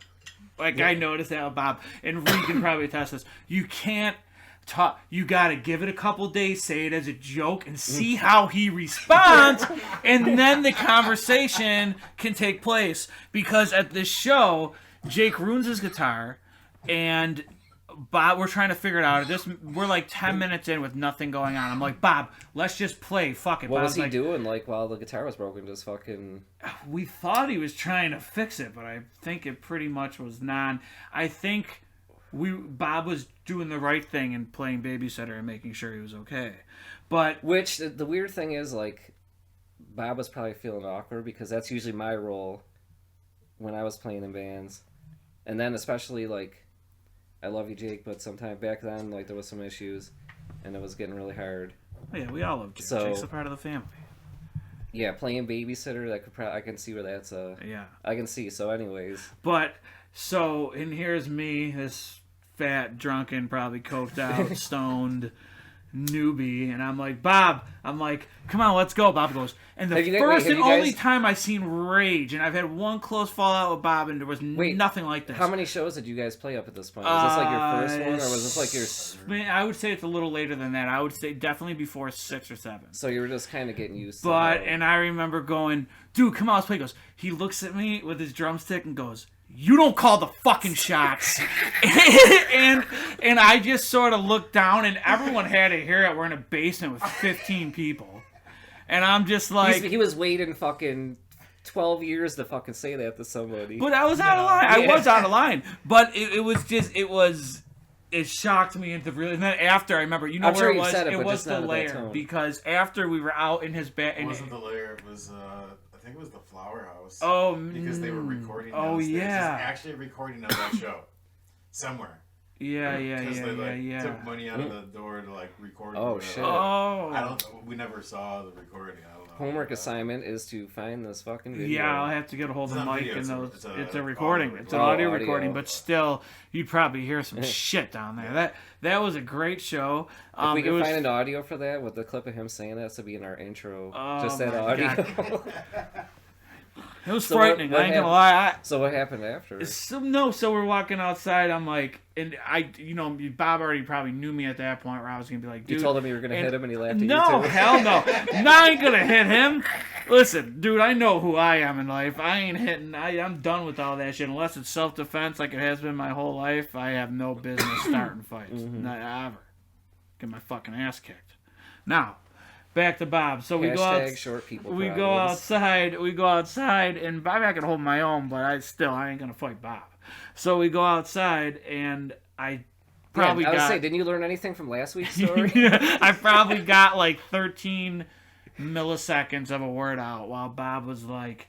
Like, yeah. I noticed that with Bob, and Reed can probably attest this. You can't talk. You gotta give it a couple days, say it as a joke, and see how he responds, and then the conversation can take place. Because at this show, Jake ruins his guitar, and Bob, we're trying to figure it out. We're like 10 minutes in with nothing going on. I'm like, Bob, let's just play. Fuck it. What Bob's was he like, doing? Like while the guitar was broken, just fucking. We thought he was trying to fix it, but I think it pretty much was non. I think Bob was doing the right thing and playing babysitter and making sure he was okay. But Which the weird thing is, like, Bob was probably feeling awkward because that's usually my role when I was playing in bands, and then especially like. I love you, Jake, but sometime back then, like, there was some issues, and it was getting really hard. yeah, we all love Jake. So- Jake's a part of the family. Yeah, playing babysitter, that could I can see where that's Yeah. I can see. So, anyways, But, so, and here's me, this fat, drunken, probably coked out, stoned newbie, and I'm like, Bob, come on, let's go. Bob goes, and the Have you guys- first wait, have and you only guys- time I seen rage, and I've had one close fallout with Bob, and there was nothing like this. How many shows did you guys play up at this point? Was this like your first one, or was this like your... Man, I would say it's a little later than that. I would say definitely before 6 or 7. So you were just kind of getting used to But, it. and I remember going, dude, come on, let's play. He goes, he looks at me with his drumstick and goes, you don't call the fucking shots. and I just sort of looked down, and everyone had to hear it. We're in a basement with 15 people. And I'm just like... He was waiting fucking 12 years to fucking say that to somebody. But I was out of line. I was out of line. But it shocked me into really... And then after, I remember, you know I'm where sure it you was? said it, It but was just the not at that Lair. tone. Because after we were out in his bed... It wasn't the Lair. It was, I think it was the Flower House. Oh, because they were recording oh, downstairs. yeah. There's actually a recording of that show. Somewhere. Yeah. Because they took money out of the door to like record. Oh, whatever. shit. Oh. We never saw the recording. I don't know. Homework assignment is to find this fucking video. Yeah, I'll have to get a hold It's of not Mike video, and it's a- those. it's a It's a recording. audio It's an recording. audio Oh, audio. recording, but still, you'd probably hear some shit down there. That was a great show. If we it can was, find an audio for that with the clip of him saying that to be in our intro, Oh, just that my audio. it was So what- frightening. what I ain't gonna happened? lie. So what happened after? So we're walking outside. I'm like, and Bob already probably knew me at that point where I was gonna be like, dude. You told him you were gonna hit him, and he laughed at you No, too. hell no. No, I ain't gonna hit him. Listen, dude, I know who I am in life. I ain't hitting. I'm done with all that shit. Unless it's self-defense like it has been my whole life, I have no business starting fights. Not ever. Get my fucking ass kicked. Now, back to Bob. So we go Hashtag out. short people We go problems. outside. We go outside, and Bob, I can hold my own, but I ain't gonna fight Bob. So we go outside, and I probably I would got. say, didn't you learn anything from last week's story? I probably got like 13 milliseconds of a word out while Bob was like,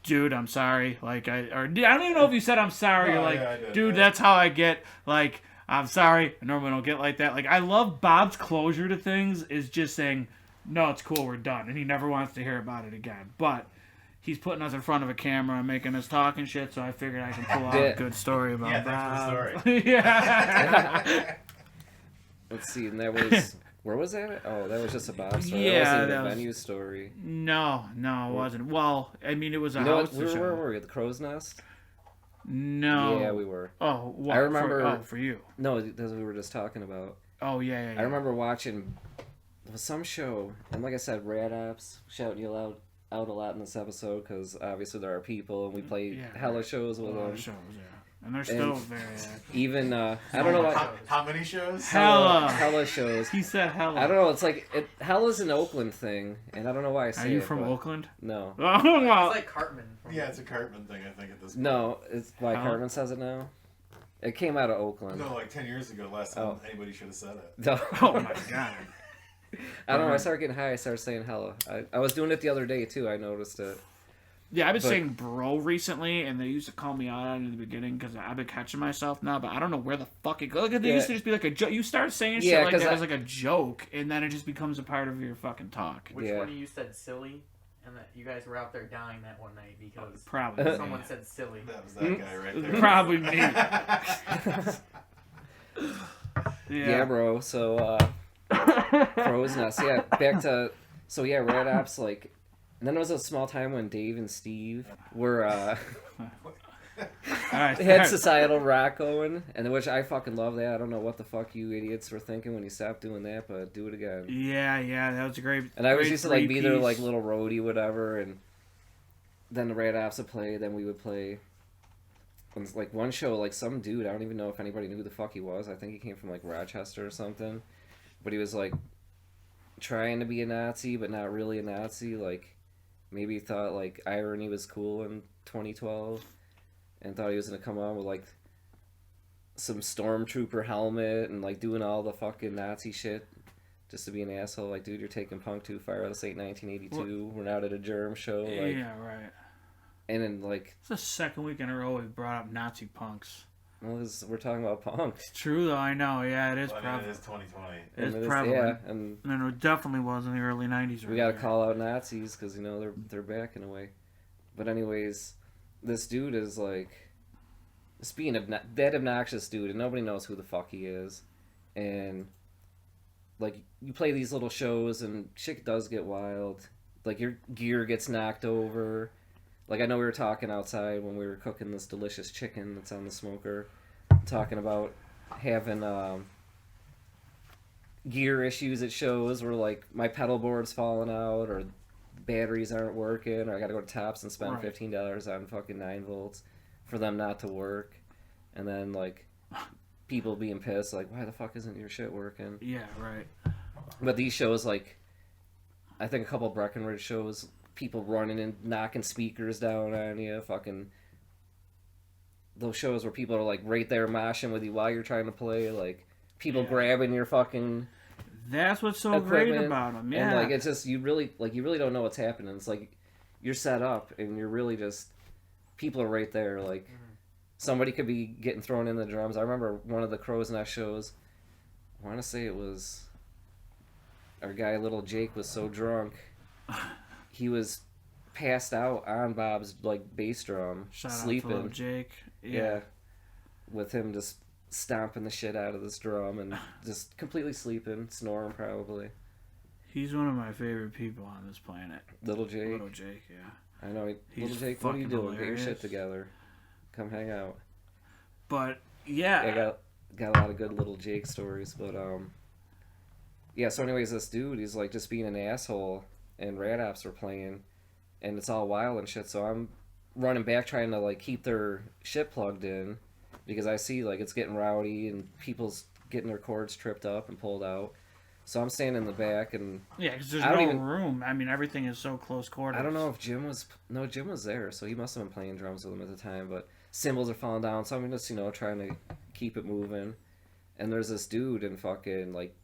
dude, I'm sorry. Like, I don't even know if you said I'm sorry. No, You're like, yeah, I did. dude, that's how I get. Like, I'm sorry. I normally don't get like that. Like, I love Bob's closure to things is just saying, no, it's cool, we're done. And he never wants to hear about it again. But he's putting us in front of a camera and making us talk and shit, so I figured I can pull out a good story about Yeah, Bob. thanks for the story. Yeah. Let's see, and that was... Where was that? Oh, that was just a Bob story. Yeah, that wasn't even that a was- venue story. No, it wasn't. Well, I mean, it was a You know house what? show. Where were we? At the Crow's Nest? No. Yeah, we were. Oh, what? I remember- For you. No, that's what we were just talking about. Oh, yeah. I remember watching... It was some show, and like I said, Rad Apps, shouting you out a lot in this episode, because obviously there are people, and we play hella shows with them. shows, yeah. And they're still very active. Even, I don't know what... How many shows? Hella shows. He said hella. I don't know, it's like... Hella's an Oakland thing, and I don't know why I say Are you it, from but- Oakland? No. Oh, well. It's like Cartman. Yeah, it's a Cartman thing, I think, at this point. No, it's why Huh? Cartman says it now. It came out of Oakland. No, like 10 years ago, last time Oh. anybody should have said it. No. Oh, my God. I don't know. I started getting high. I started saying hella. I was doing it the other day too. I noticed it. Yeah, I've been But- saying bro recently, and they used to call me out on it in the beginning because I've been catching myself now, but I don't know where the fuck it goes. Like, they used to just be like a joke. You start saying Yeah, shit like 'cause that as like a joke, and then it just becomes a part of your fucking talk. Which Yeah. one of you said silly? And that you guys were out there dying that one night because Probably. someone said silly. That was that guy right there. Probably me. Yeah, bro. So, Crow's Nest. Yeah, back to. So yeah, Red Ops like. And then there was a small time when Dave and Steve were All right. they had societal rock going, and which I fucking love that. I don't know what the fuck you idiots were thinking when you stopped doing that, but do it again. Yeah, that was a great. And I was great used to like be their three-piece. like little roadie, whatever, and then the Red Ops would play. Then we would play. And like one show, like some dude, I don't even know if anybody knew who the fuck he was. I think he came from like Rochester or something, but he was like trying to be a Nazi, but not really a Nazi. Like maybe he thought like irony was cool in 2012, and thought he was gonna come on with like some stormtrooper helmet and like doing all the fucking Nazi shit. Just to be an asshole, like, dude, you're taking punk too far. This ain't 1982. We're not at a germ show. Like, Yeah, right. and then, like, It's the second week in a row we've brought up Nazi punks. well, we're talking about punk. It's true though. I know. Yeah, it is But probably. it is 2020. It's And it is- prevalent. Yeah, and And it definitely was in the early '90s. we got to call out Nazis because, you know, they're back in a way. But anyways, this dude is, like, just being that obnoxious dude, and nobody knows who the fuck he is, and like you play these little shows, and shit does get wild. Like your gear gets knocked over. Like I know we were talking outside when we were cooking this delicious chicken that's on the smoker, talking about having gear issues at shows where like my pedal board's falling out or batteries aren't working, or I gotta go to Tops and spend $15 on fucking 9 volts for them not to work, and then like people being pissed like, why the fuck isn't your shit working? Yeah, right. But these shows, like I think a couple Breckenridge shows, people running and knocking speakers down on you, fucking those shows where people are like right there moshing with you while you're trying to play, like people grabbing your fucking That's what's so equipment. great about them. Yeah, And like it's just you really don't know what's happening. It's like you're set up and you're really just people are right there. Like somebody could be getting thrown in the drums. I remember one of the Crow's Nest shows. I want to say it was our guy Little Jake was so drunk he was passed out on Bob's like bass drum, Shout sleeping. out to Little Jake. Yeah, with him just stomping the shit out of this drum and just completely sleeping, snoring probably. He's one of my favorite people on this planet. Little Jake. Little Jake, yeah. I know. He's Little Jake, what are you fucking doing? Get your hilarious. shit together. Come hang out. But yeah, I got a lot of good Little Jake stories, but yeah. So anyways, this dude, he's like just being an asshole, and Rad Ops were playing, and it's all wild and shit. So I'm running back trying to like keep their shit plugged in, because I see like it's getting rowdy and people's getting their cords tripped up and pulled out. So I'm standing in the back, and yeah, because there's I don't no even- room. I mean, everything is so close quarters. I don't know if Jim was there, so he must have been playing drums with him at the time. But cymbals are falling down, so I'm just trying to keep it moving. And there's this dude and fucking like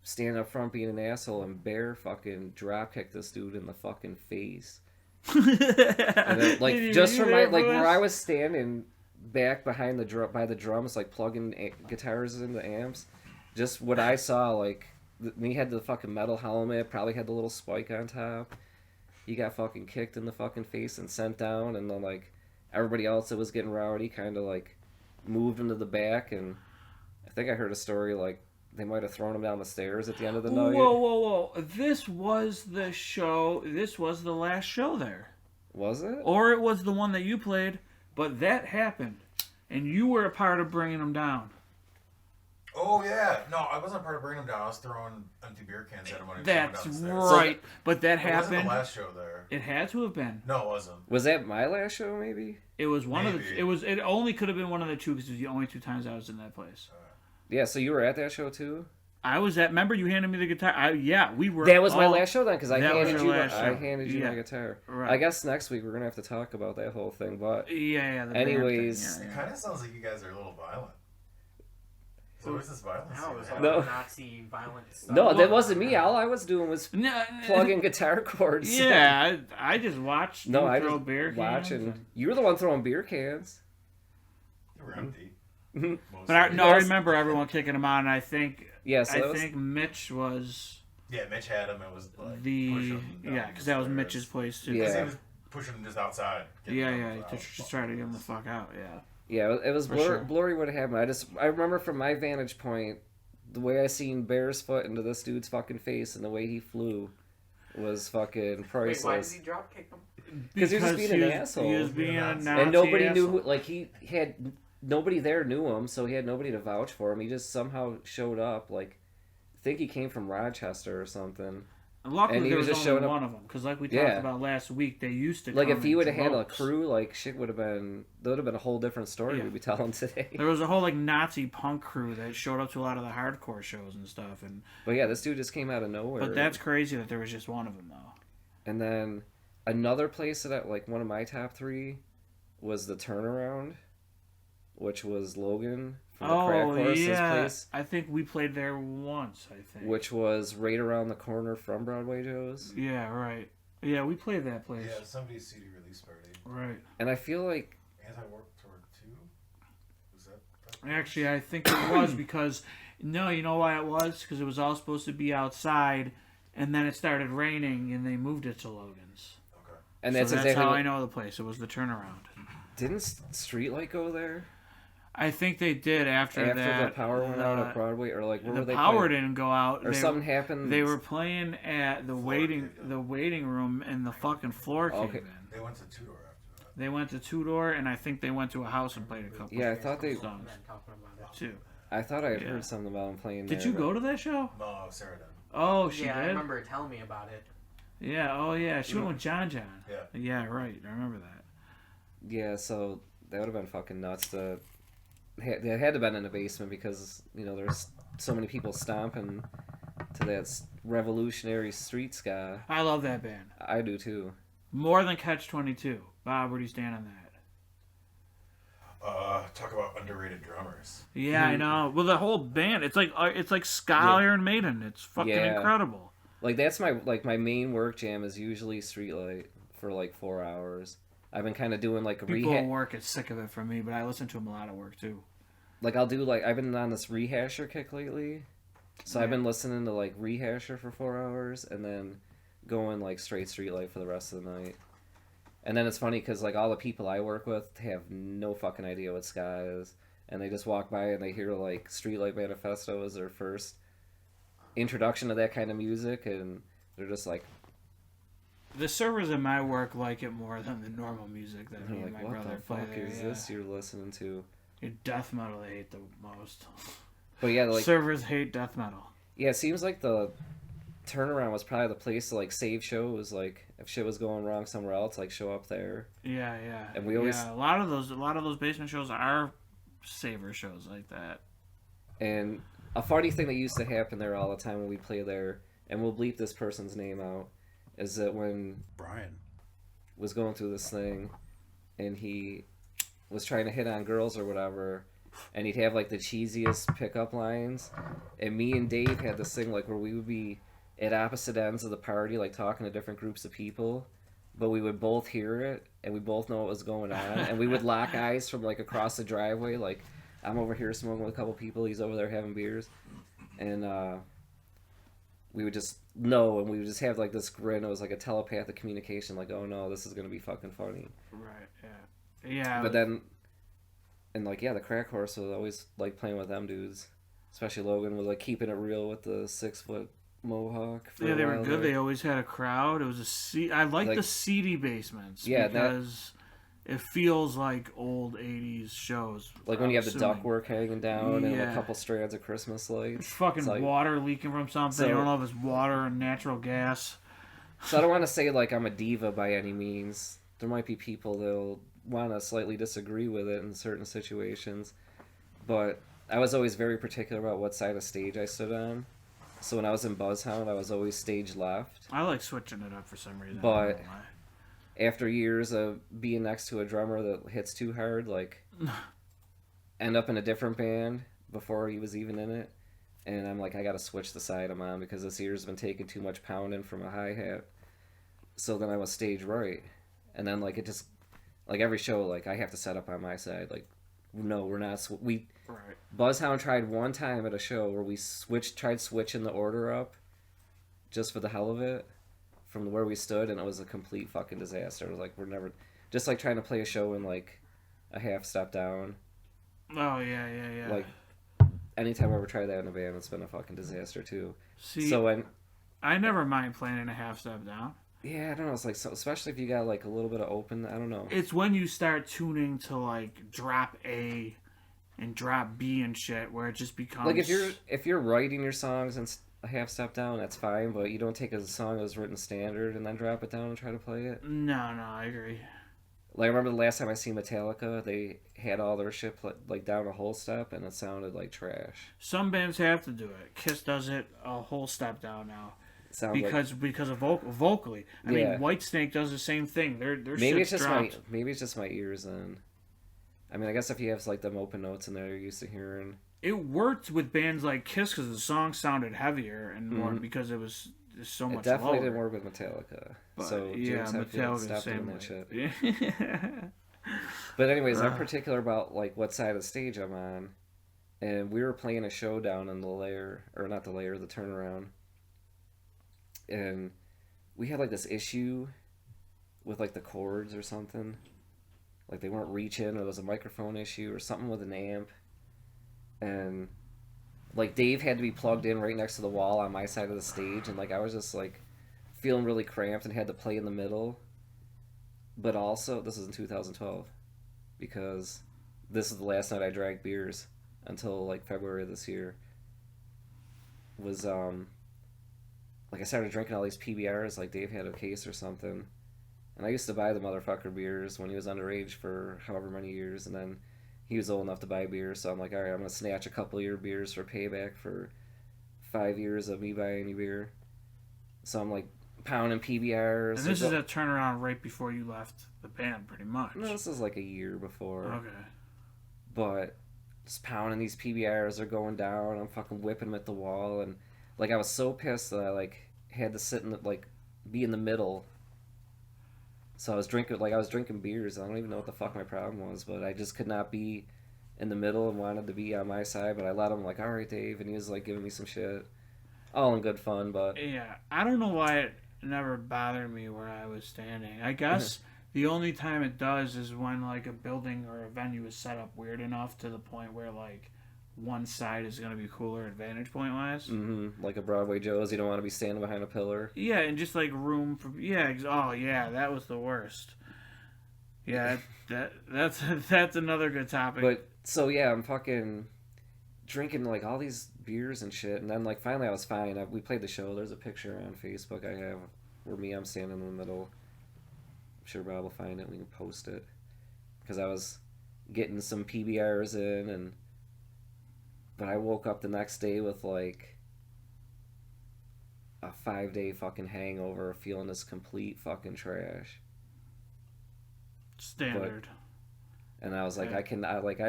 standing up front being an asshole and bear fucking drop kicked this dude in the fucking face. And then, like just from my like where I was standing back behind by the drums, like plugging guitars into amps. Just what I saw, like, he had the fucking metal helmet, probably had the little spike on top. He got fucking kicked in the fucking face and sent down, and then, like, everybody else that was getting rowdy kind of, like, moved into the back, and I think I heard a story, like, they might have thrown him down the stairs at the end of the night. Whoa. This was the show. This was the last show there. Was it? Or it was the one that you played, but that happened. And you were a part of bringing them down. Oh yeah, no, I wasn't part of bringing them down. I was throwing empty beer cans at him when he was That's going downstairs. right. But that It wasn't happened. the last show there. It had to have been. No, it wasn't. Was that my last show, maybe? It was one of the. Maybe. It only could have been one of the two because it was the only 2 times I was in that place. Yeah, so you were at that show, too? I was at. Remember, you handed me the guitar. Yeah, we were. That was my all- last show then, because I That was handed your you last I show. handed you Yeah. my guitar. Right. I guess next week we're gonna have to talk about that whole thing, but Yeah. The band Anyways. thing, It yeah. kind of sounds like you guys are a little violent. So where's this violence? Now it was all No. Nazi violent stuff. no, that wasn't me. All I was doing was No, plugging guitar chords. Yeah, I just watched. No, you I throw just beer watch cans and you were the one throwing beer cans. They were empty. But I Yes. remember everyone kicking them on. And I think. Yeah, so that I was- think Mitch was Yeah, Mitch had him. It was like the pushing them down because that was the Mitch's stairs. place too. Yeah. Because he was pushing them just outside. getting Yeah, them out. just try to get him the fuck out. Yeah. Yeah, it was For sure. blurry what happened. I remember from my vantage point, the way I seen Bear's foot into this dude's fucking face and the way he flew was fucking Wait, why did priceless. he drop kick them? Because he was just being he an was- asshole. He was being a Nazi And nobody asshole. knew, like, he had nobody there knew him, so he had nobody to vouch for him. He just somehow showed up. Like, I think he came from Rochester or something. Luckily, and he there was was just only showing up- one of them because, like we Yeah. talked about last week, they used to. Like, come if he in would have had a droves. crew, like, shit would have been a whole different story Yeah. we'd be telling today. There was a whole like Nazi punk crew that showed up to a lot of the hardcore shows and stuff, and But yeah, this dude just came out of nowhere. but that's crazy that there was just one of them though. And then another place that like one of my top 3 was the Turnaround, which was Logan from the Crack Horse's place, I think we played there once. I think. which was right around the corner from Broadway Joe's. Yeah, right. Yeah, we played that place. Yeah, somebody's CD release party. Right. And I feel like Anti-Warp Tour 2? Was that? Actually, I think it was because no, you know why it was? Because it was all supposed to be outside, and then it started raining, and they moved it to Logan's. Okay. and So that's that's exactly how what, I know the place. It was the Turnaround. Didn't Streetlight go there I think they did after that. the power went out at Broadway, or like where were The they power playing? didn't go out. Or something happened. They were playing at the waiting room, and the fucking floor caved in. They went to Two-Door after that. They went to Two-Door, and I think they went to a house and played a couple. Yeah, I thought they. songs too. I thought I had heard something about them playing. Did there, you go to that show? No, Sarah did. Oh, she Yeah, I did. remember her telling me about it. Yeah. Oh, yeah. She went with John. Yeah. Yeah. Right. I remember that. Yeah, so that would have been fucking nuts. They had to have been in the basement because there's so many people stomping to that revolutionary street ska. I love that band. I do too. More than Catch-22. Bob, where do you stand on that? Talk about underrated drummers. Yeah, I know. Well, the whole band, it's like ska Iron Maiden. It's fucking incredible. Like that's my main work jam is usually Streetlight for like 4 hours. I've been kind of doing like a People at work get sick of it from me, but I listen to them a lot at work too. Like I've been on this Rehasher kick lately, so I've been listening to like Rehasher for 4 hours and then going like straight Streetlight for the rest of the night. And then it's funny because like all the people I work with have no fucking idea what ska is, and they just walk by and they hear like Streetlight Manifesto as their first introduction to that kind of music, and they're just like, the servers in my work like it more than the normal music that me and my what brother the play. fuck is this you're listening to? Your death metal they hate the most. But yeah, like servers hate death metal. Yeah, it seems like the Turnaround was probably the place to like save shows. Like if shit was going wrong somewhere else, like show up there. Yeah. And we always a lot of those basement shows are saver shows like that. And a funny thing that used to happen there all the time when we play there, and we'll bleep this person's name out, is that when Brian was going through this thing, and he was trying to hit on girls or whatever, and he'd have like the cheesiest pickup lines, and me and Dave had this thing like where we would be at opposite ends of the party, like talking to different groups of people, but we would both hear it, and we both know what was going on, and we would lock eyes from like across the driveway, like I'm over here smoking with a couple people, he's over there having beers, and we would just know, and we would just have like this grin. It was like a telepathic communication, like, oh no, this is gonna be fucking funny. Right. Yeah. But then, and like, yeah, the Crack Horse was always like playing with them dudes, especially Logan was like keeping it real with the 6-foot mohawk. Yeah, they were good. They always had a crowd. It was I like the seedy basements. Yeah, because it feels like old '80s shows. Like when you have the ductwork hanging down and a couple strands of Christmas lights. It's fucking like, water leaking from something. I don't know if it's water or natural gas. So I don't want to say like I'm a diva by any means. There might be people that'll want to slightly disagree with it in certain situations, but I was always very particular about what side of stage I stood on. So when I was in Buzzhound, I was always stage left. I like switching it up for some reason. But after years of being next to a drummer that hits too hard, like, end up in a different band before he was even in it. And I'm like, I gotta switch the side I'm on because this ear's been taking too much pounding from a hi-hat. So then I was stage right. And then, like, it just, like, every show, like, I have to set up on my side. Like, no, we're not, Right. Buzzhound tried one time at a show where we tried switching the order up just for the hell of it from where we stood, and it was a complete fucking disaster. It was like, we're never, just like trying to play a show in like a half step down. Oh, yeah. Like, anytime I ever tried that in a band, it's been a fucking disaster too. See, so when I never mind playing in a half step down. Yeah, I don't know. It's like, so, especially if you got like a little bit of open, I don't know. It's when you start tuning to like drop A and drop B and shit, where it just becomes like if you're writing your songs and a half step down, that's fine. But you don't take a song that was written standard and then drop it down and try to play it. No, I agree. Like I remember the last time I seen Metallica, they had all their shit like down a whole step, and it sounded like trash. Some bands have to do it. Kiss does it a whole step down now. Because of vocally. I mean, Whitesnake does the same thing. Their maybe it's shit's just dropped. maybe it's just my ears then. I mean, I guess if you have like them open notes in there, you're used to hearing. It worked with bands like Kiss because the song sounded heavier and more because it was so much. It definitely lower. didn't work with Metallica. But, so yeah, James Hetfield stopped doing that shit. But anyways, I'm particular about like what side of the stage I'm on, and we were playing a show down in the Lair, or not the Lair, the Turnaround, and we had like this issue with like the chords or something, like they weren't reaching, or there was a microphone issue or something with an amp, and like Dave had to be plugged in right next to the wall on my side of the stage, and like I was just like feeling really cramped and had to play in the middle. But also, this is in 2012, because this is the last night I drank beers until like February of this year. Was like I started drinking all these PBRs, like Dave had a case or something, and I used to buy the motherfucker beers when he was underage for however many years, and then he was old enough to buy beer, so I'm like, alright, I'm gonna snatch a couple of your beers for payback for 5 years of me buying you beer. So I'm like pounding PBRs. And this is a turnaround right before you left the band, pretty much. No, this is like a year before. Okay. But just pounding these PBRs, they're going down. I'm fucking whipping them at the wall, and like I was so pissed that I like had to sit in the, like be in the middle. So I was drinking beers. I don't even know what the fuck my problem was, but I just could not be in the middle and wanted to be on my side. But I let him like, all right, Dave, and he was like giving me some shit, all in good fun. But yeah, I don't know why it never bothered me where I was standing. I guess the only time it does is when like a building or a venue is set up weird enough to the point where like one side is going to be cooler advantage point wise. Mm-hmm. Like a Broadway Joe's, you don't want to be standing behind a pillar. Yeah, and just like room for oh yeah, that was the worst. Yeah, that's another good topic. But so yeah, I'm fucking drinking like all these beers and shit, and then like finally I was fine. We played the show. There's a picture on Facebook I have where I'm standing in the middle. I'm sure Bob will find it. We can post it because I was getting some PBRs in, but I woke up the next day with like a 5-day fucking hangover, feeling this complete fucking trash. Standard. And I was like, Yeah. I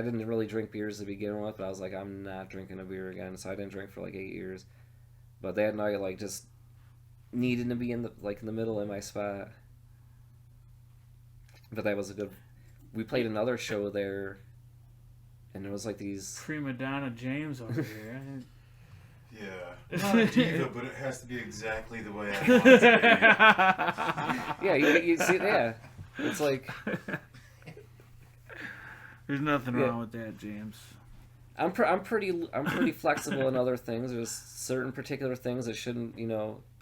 didn't really drink beers to begin with, but I was like, I'm not drinking a beer again. So I didn't drink for like 8 years. But that night, like, just needing to be in the middle of my spot. But that was a good. We played another show there, and it was like these. Prima donna James over here. Yeah, not a diva, but it has to be exactly the way I want it to Yeah, you see, yeah, it's like. There's nothing wrong with that, James. I'm pretty flexible in other things. There's certain particular things that shouldn't,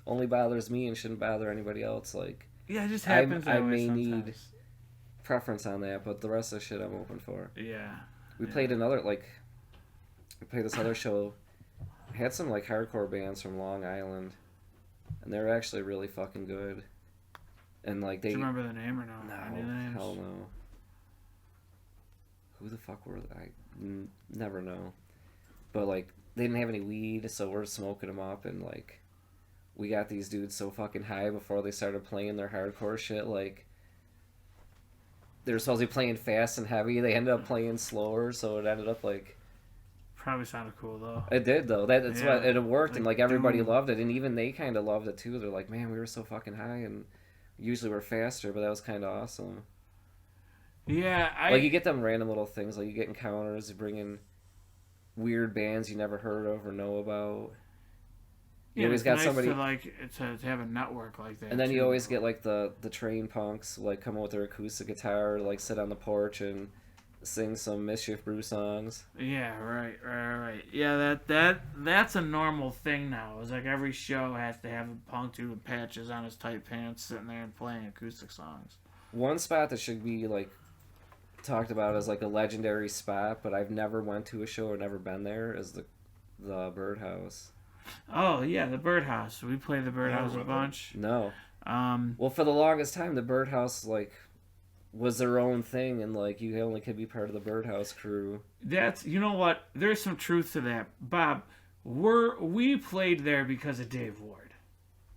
only bothers me and shouldn't bother anybody else. Like, Yeah, it just happens I that way may sometimes. need preference on that, but the rest of the shit I'm open for. Yeah. We played this other show. Had some like hardcore bands from Long Island, and they were actually really fucking good. And like Do you remember the name or no? no, Any of the names? hell no. Who the fuck were they? Never know. But like they didn't have any weed, so we're smoking them up, and like we got these dudes so fucking high before they started playing their hardcore shit. Like they were supposed to be playing fast and heavy. They ended up playing slower, so it ended up like. Probably sounded cool though. It did though. That's Yeah. what it worked, and Like like everybody Doom. loved it, and even they kind of loved it too. They're like, man, we were so fucking high, and usually we're faster, but that was kind of awesome. Yeah, Like you get them random little things, like you get encounters, you bring in weird bands you never heard of or know about. You always it's got nice somebody, to have a network like that. and then you too. always get like the train punks like come with their acoustic guitar, like sit on the porch and sing some Mischief Brew songs. Yeah, right. Yeah, that's a normal thing now. It's like every show has to have a punk dude with patches on his tight pants sitting there and playing acoustic songs. One spot that should be like talked about as like a legendary spot, but I've never went to a show or never been there, is the Bird Haus. Oh yeah, the Bird Haus. We play the Bird Yeah, Haus a really? bunch. No. Well, for the longest time, the Bird Haus like was their own thing, and like you only could be part of the Bird Haus crew. That's you know what? There's some truth to that, Bob. We played there because of Dave Ward.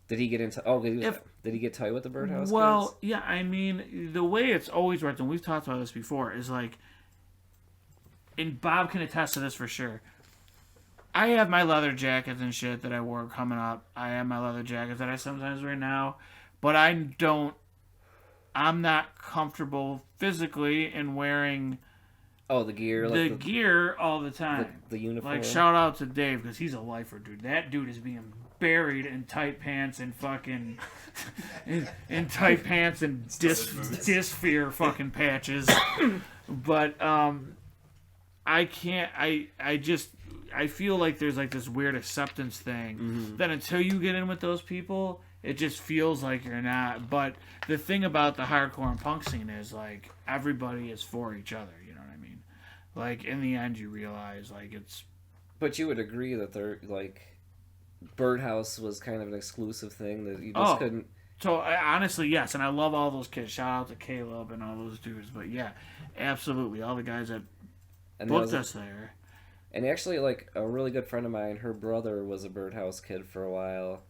Did he get into? Oh, did he get tight with the Bird Haus? Well, kids? yeah. I mean, the way it's always worked, and we've talked about this before, is like, and Bob can attest to this for sure. I have my leather jackets and shit that I wore coming up. I have my leather jackets that I sometimes wear now, but I'm not comfortable physically in wearing Oh, the gear, the like gear all the time. the uniform. Like, shout out to Dave, because he's a lifer, dude. That dude is being buried in tight pants and fucking in tight pants and dysphere fucking patches. But I can't. I feel like there's like this weird acceptance thing that until you get in with those people, it just feels like you're not. But the thing about the hardcore and punk scene is like everybody is for each other. You know what I mean? Like in the end, you realize like it's. But you would agree that they're like. Bird Haus was kind of an exclusive thing that you just couldn't. So honestly, yes, and I love all those kids. Shout out to Caleb and all those dudes. But yeah, absolutely, all the guys that booked us there. And actually, like a really good friend of mine, her brother was a Bird Haus kid for a while.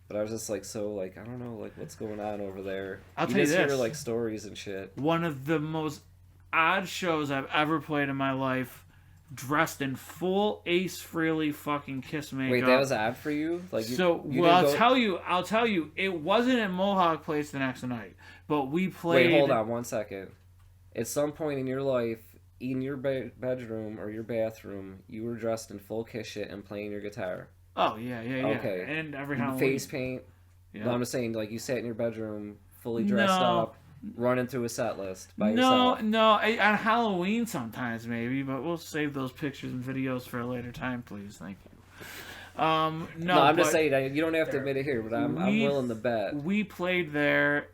But I was just like, so like I don't know, like what's going on over there. I'll tell you just this: hear like stories and shit. One of the most odd shows I've ever played in my life. Dressed in full Ace Frehley fucking Kiss makeup. Wait, that was odd for you? Like, I'll tell you, it wasn't at Mohawk Place the next night, but we played. Wait, hold on 1 second. At some point in your life, in your bedroom or your bathroom, you were dressed in full Kiss shit and playing your guitar. Oh yeah. Okay. And every Halloween. Face paint. Yeah. No, I'm just saying, like you sat in your bedroom, fully dressed up. Running through a set list by yourself. No, on Halloween sometimes maybe, but we'll save those pictures and videos for a later time, please. Thank you. No, I'm just saying, you don't have to admit it here, but I'm willing to bet. We played there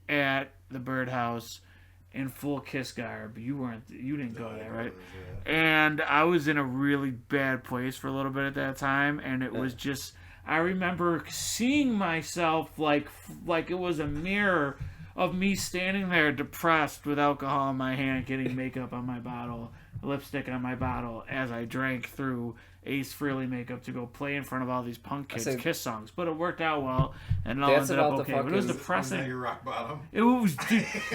at the Bird Haus in full Kiss garb. You didn't go there, right? And I was in a really bad place for a little bit at that time, and it was just, I remember seeing myself like it was a mirror of me standing there depressed with alcohol in my hand, getting makeup on my bottle, lipstick on my bottle, as I drank through Ace Frehley makeup to go play in front of all these punk kids' Kiss songs. But it worked out well, and it all ended up okay. But it was depressing. Your rock bottom. It was,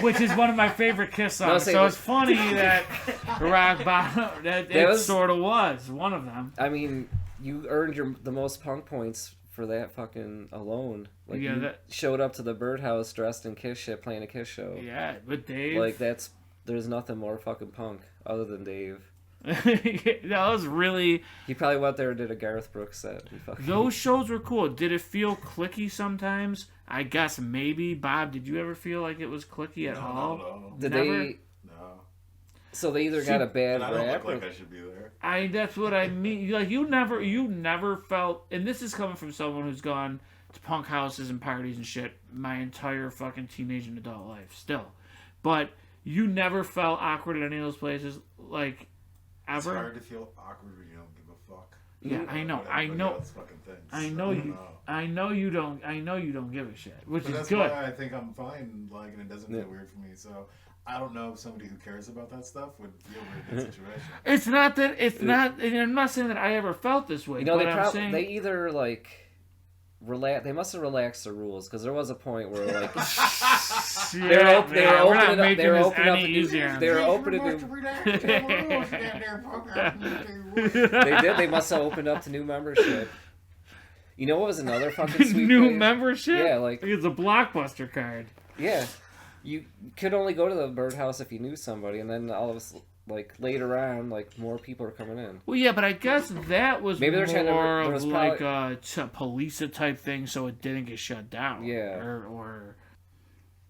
which is one of my favorite Kiss songs. So it's funny that Rock Bottom, it sort of was one of them. I mean, you earned the most punk points for that fucking alone. Like, yeah, you showed up to the Bird Haus dressed in Kiss shit, playing a Kiss show. Yeah, but Dave... Like, there's nothing more fucking punk other than Dave. That was really... He probably went there and did a Garth Brooks set. Those shows were cool. Did it feel clicky sometimes? I guess maybe. Bob, did you ever feel like it was clicky at all? No. Did Never? they... So they either got a bad rap. I don't look like I should be there. That's what I mean. Like you never felt, and this is coming from someone who's gone to punk houses and parties and shit my entire fucking teenage and adult life still, but you never felt awkward at any of those places, like ever. It's hard to feel awkward when you don't give a fuck. Yeah, I know. You don't give a shit, which is good. That's why I think I'm fine. Like, and it doesn't feel weird for me. So. I don't know if somebody who cares about that stuff would deal with that situation. It's not that. It's not. And I'm not saying that I ever felt this way. You know, but they either like relax. They must have relaxed the rules because there was a point where like they were opening They did. They must have opened up to new membership. You know what was another fucking sweet new place? Membership? Yeah, like it's a Blockbuster card. Yeah. You could only go to the Bird Haus if you knew somebody, and then all of us, like, later on, like, more people are coming in. Well, yeah, but I guess that was maybe more of like probably... a police type thing, so it didn't get shut down. Yeah. Or...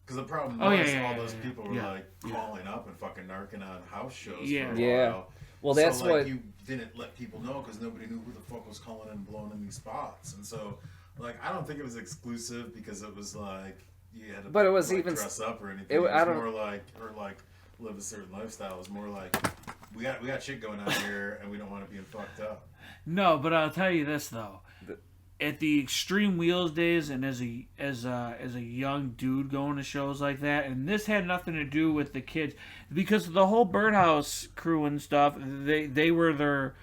Because the problem was all those people were, like, calling up and fucking narking on house shows for a while. Well, that's so, like, what... you didn't let people know because nobody knew who the fuck was calling and blowing in these spots. And so, like, I don't think it was exclusive because it was, like... You had to, but it was like, even dress up or anything. It was more like, or like live a certain lifestyle. It was more like we got shit going on here, and we don't want to be fucked up. No, but I'll tell you this though: at the Extreme Wheels days, and as a young dude going to shows like that, and this had nothing to do with the kids, because the whole Bird Haus crew and stuff, they were their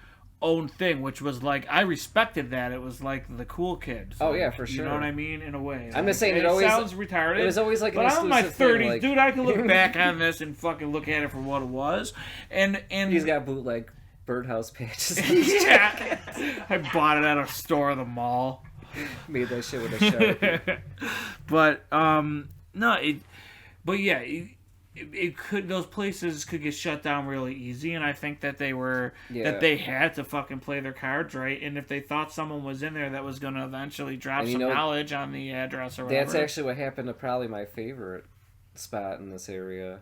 own thing, which was like I respected that. It was like the cool kids. Oh like, yeah, for sure. You know what I mean? In a way, I'm just saying it always sounds retarded. It was always like, but I'm in my 30s, thing, like... dude. I can look back on this and fucking look at it for what it was. And he's got bootleg Bird Haus patches. Yeah, I bought it at a store at the mall. Made that shit with a Sharpie. But no, but yeah. it could, those places could get shut down really easy, and I think that they were Yeah. that they had to fucking play their cards right, and if they thought someone was in there that was going to eventually drop And you some know, knowledge on the address or whatever. That's actually what happened to probably my favorite spot in this area,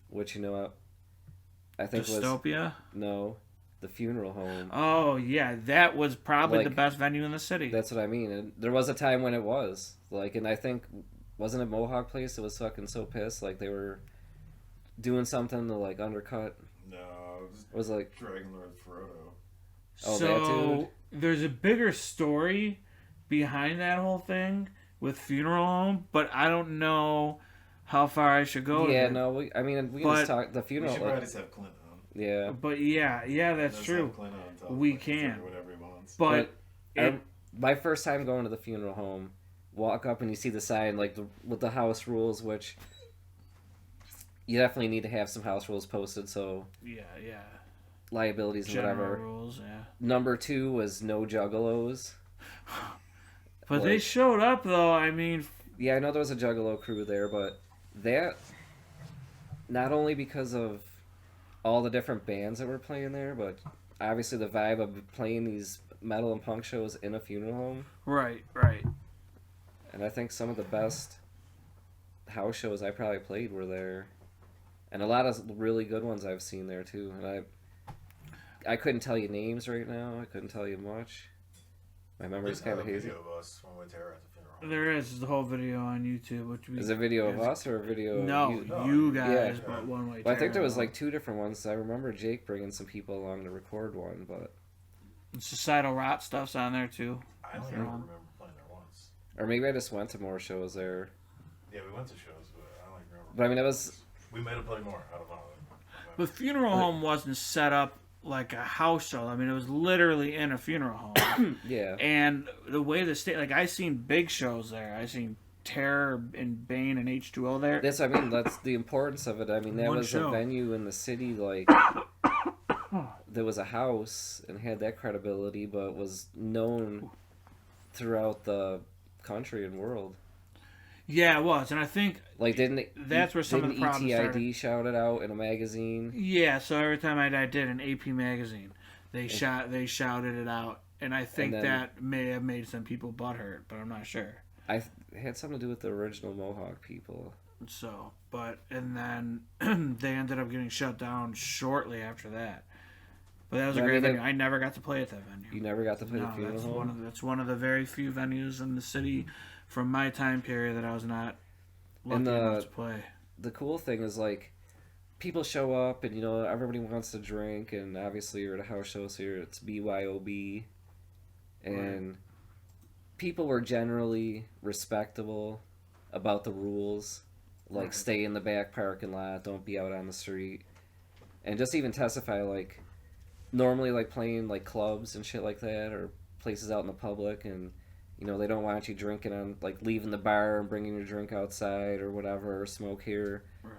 which I think Dystopia? the funeral home. Oh yeah, that was probably Like, the best venue in the city. That's what I mean. And there was a time when it was like, and I think wasn't it Mohawk Place? It was fucking so pissed, like they were doing something to like undercut. No, It was like Dragon Lord Frodo. Oh, so that dude? there's a bigger story behind that whole thing with funeral home, but I don't know how far I should go. yeah, to no, we can But- just talk the We funeral. should Like, probably just have Clint on. yeah, But yeah, that's Just true. have Clint on top, We like, can. say whatever he wants. But it, my first time going to the funeral home, walk up and you see the sign like with the house rules, which you definitely need to have some house rules posted, so yeah, liabilities and general whatever. rules, yeah. Number 2 was no juggalos. But they Like- showed up though. I mean, Yeah, I know there was a juggalo crew there, but that not only because of all the different bands that were playing there, but obviously the vibe of playing these metal and punk shows in a funeral home. right. And I think some of the best house shows I probably played were there, and a lot of really good ones I've seen there too. And I couldn't tell you names right now. I couldn't tell you much. My memory's kind of hazy. Video of us when we tear at the funeral. There is the whole video on YouTube, which we Is it a video of us or a video? No, of you? you guys, Yeah. but one way. Well, I think there was like 2 different ones. I remember Jake bringing some people along to record one, but Societal Rot stuff's on there too. I don't even remember playing there once. or maybe I just went to more shows there. Yeah, we went to shows, but I don't even remember. But I mean, it was We might have played more. I don't know. The funeral home wasn't set up like a house show. I mean, it was literally in a funeral home. yeah. And the way the state, like, I seen big shows there. I seen Terror and Bane and H2O there. That's I mean that's the importance of it. I mean that One was show. a venue in the city like there was a house and had that credibility, but was known throughout the country and world. Yeah, it was, and I think Like That's where some of the didn't problems ETID shout it out in a magazine? yeah. So every time I did an AP magazine, they shouted it out, and I think then- that may have made some people butthurt, but I'm not sure. It had something to do with the original Mohawk people. So, and then they ended up getting shut down shortly after that. But that was a I great mean, venue. I never got to play at that venue. You never got to play the No, funeral home? that's one of the very few venues in the city from my time period that I was not lucky And enough to play. The cool thing is like people show up and everybody wants to drink, and obviously you're at a house show, so it's BYOB, and people were generally respectable about the rules, like Right. stay in the back parking lot, don't be out on the street, and just even testify like normally like playing like clubs and shit like that, or places out in the public, and they don't want you drinking on like leaving the bar and bringing your drink outside or whatever, or smoke here. Right.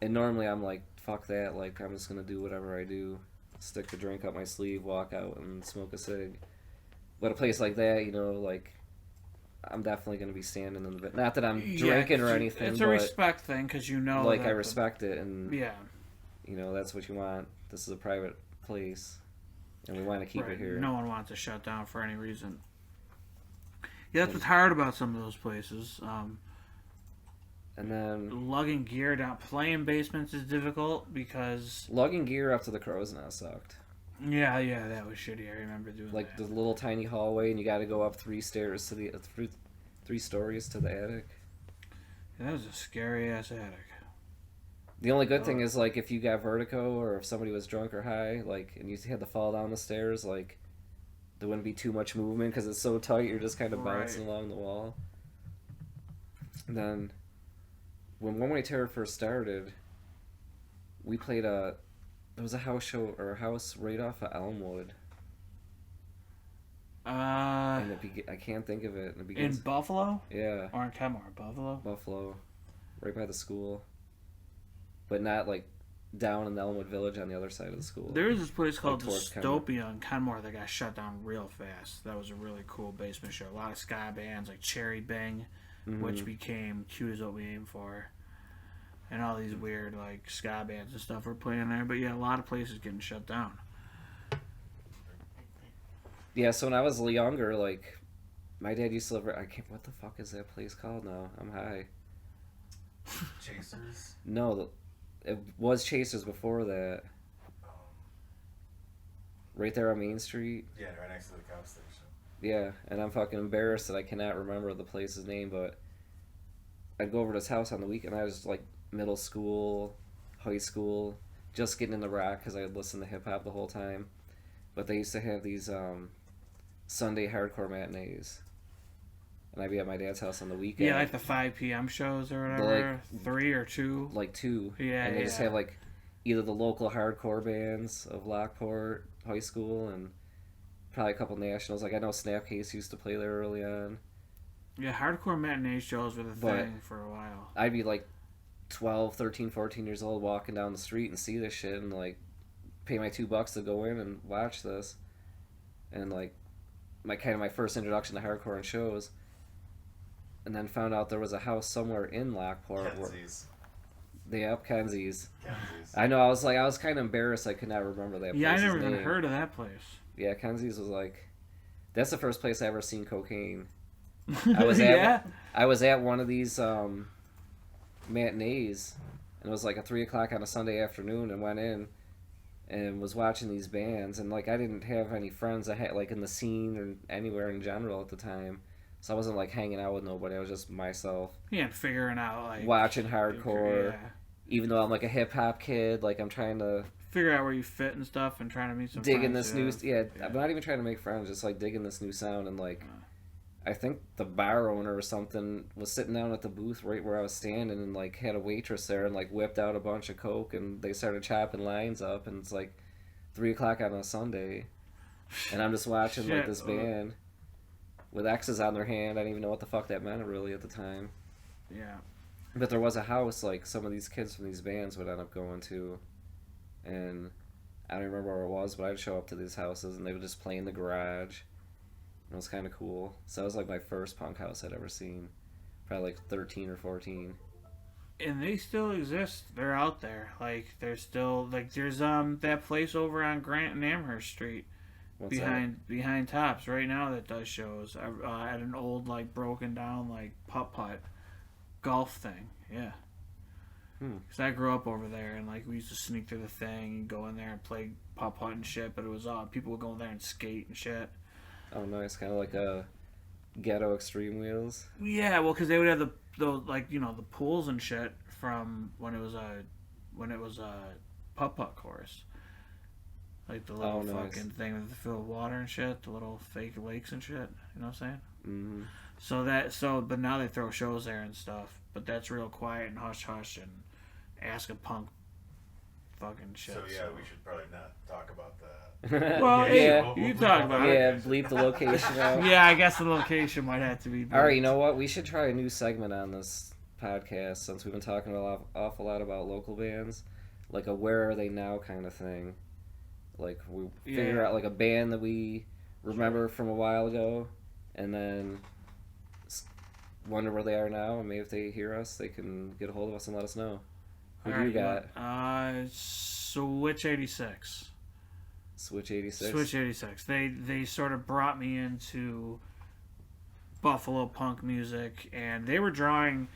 And normally I'm like, fuck that, like I'm just gonna do whatever I do, stick the drink up my sleeve, walk out and smoke a cig. But a place like that, like I'm definitely gonna be standing in the not that I'm drinking or anything, It's a but respect thing because like I that respect it, and yeah. that's what you want. This is a private place, and we want to keep Right. it here. No one wants to shut down for any reason. Yeah, that's what's hard about some of those places. And then Lugging gear down, playing basements is difficult because lugging gear up to the crow's nest sucked. yeah, that was shitty. I remember doing Like that. the little tiny hallway, and you got to go up 3 stairs to the 3 stories to the attic. That was a scary ass attic. The only good thing is like if you got vertigo or if somebody was drunk or high, like, and you had to fall down the stairs, like there wouldn't be too much movement because it's so tight. You're just kind of bouncing along the wall. And then when One Way Terror first started, we played there was a house show or a house right off of Elmwood, and I can't think of it. And it In begins, Buffalo yeah, or in Kenmore, Buffalo. Buffalo, right by the school, but not like down in the Elmwood Village on the other side of the school. There was this place called towards Kenmore. Dystopia in Kenmore that got shut down real fast. That was a really cool basement show. A lot of ska bands like Cherry Bang, Mm-hmm. which became Cute Is What We Aim For. and all these weird like ska bands and stuff were playing there. But yeah, a lot of places getting shut down. Yeah, so when I was younger, like, my dad used to live. I can't. What the fuck is that place called now? I'm high. Chasers. No, it was Chasers before that. Right there on Main Street. Yeah, right next to the cop station. Yeah, and I'm fucking embarrassed that I cannot remember the place's name, but I'd go over to his house on the weekend. I was like middle school, high school, just getting into rock because I had listened to hip hop the whole time. But they used to have these Sunday hardcore matinees, and I'd be at my dad's house on the weekend. Yeah, like the 5 p.m. shows or whatever, 3 or 2. Like 2. Yeah, and they just have like either the local hardcore bands of Lockport High School and probably a couple nationals. Like I know Snapcase used to play there early on. Yeah, hardcore matinee shows were the thing for a while. I'd be like 12, 13, 14 years old walking down the street and see this shit and like pay my $2 to go in and watch this. And like my first introduction to hardcore and shows. And then found out there was a house somewhere in Lockport. Kendzies. Kendzies. Kendzies. I know, I was kind of embarrassed I could not remember that Yeah, I place's never even name. heard of that place. Yeah, Kendzies was like, that's the first place I ever seen cocaine. I was at one of these matinees, and it was like a 3 o'clock on a Sunday afternoon, and went in and was watching these bands, and like I didn't have any friends I had like in the scene or anywhere in general at the time, so I wasn't like hanging out with nobody. I was just myself. Yeah, figuring out like watching hardcore. Yeah. Even though I'm like a hip hop kid, like I'm trying to figure out where you fit and stuff, and trying to meet some digging friends, this new I'm not even trying to make friends, just like digging this new sound. And like I think the bar owner or something was sitting down at the booth right where I was standing, and like had a waitress there and like whipped out a bunch of coke, and they started chopping lines up, and it's like 3 o'clock on a Sunday, and I'm just watching like this band with X's on their hand. I didn't even know what the fuck that meant really at the time. Yeah. But there was a house like some of these kids from these bands would end up going to, and I don't remember where it was, but I'd show up to these houses and they would just play in the garage. It was kind of cool. So that was like my first punk house I'd ever seen. Probably like 13 or 14. And they still exist. They're out there. Like there's still like there's that place over on Grant and Amherst Street. What's behind Tops right now that does shows at an old like broken down like putt golf thing. Yeah. Because I grew up over there, and like we used to sneak through the thing and go in there and play putt and shit. But it was people would go in there and skate and shit. Oh, nice, kind of like a ghetto Extreme Wheels. Yeah, well, because they would have the like the pools and shit from when it was a putt course. Like the little fucking thing with the filled with water and shit, the little fake lakes and shit. You know what I'm saying? Mm-hmm. But now they throw shows there and stuff. But that's real quiet and hush hush and ask a punk fucking shit. So yeah, we should probably not talk about that. Well, yeah, you talk about it. Yeah, bleep the location out. Yeah, I guess the location might have to be. All right, you know what? We should try a new segment on this podcast since we've been talking awful lot about local bands, like a "Where Are They Now" kind of thing. Like we figure out like a band that we remember from a while ago, and then wonder where they are now, and maybe if they hear us, they can get a hold of us and let us know. Who do you got? Switch 86. Switch 86. Switch 86. They sort of brought me into Buffalo punk music, and they were drawing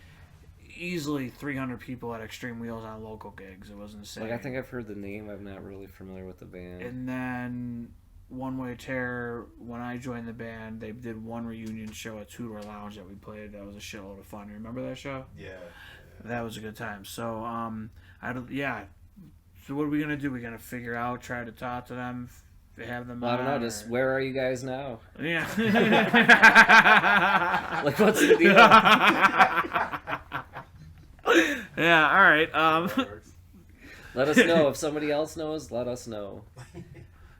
easily 300 people at Extreme Wheels on local gigs. It was insane. Like I think I've heard the name. I'm not really familiar with the band. And then One Way Terror, when I joined the band, they did one reunion show at Two Door Lounge that we played. That was a shitload of fun. You remember that show? Yeah. That was a good time. So, So what are we gonna do? We're gonna figure out, try to talk to them, have them. Well, I don't know. Just where are you guys now? Yeah. Like what's the deal? Yeah. All right. Let us know if somebody else knows. Let us know.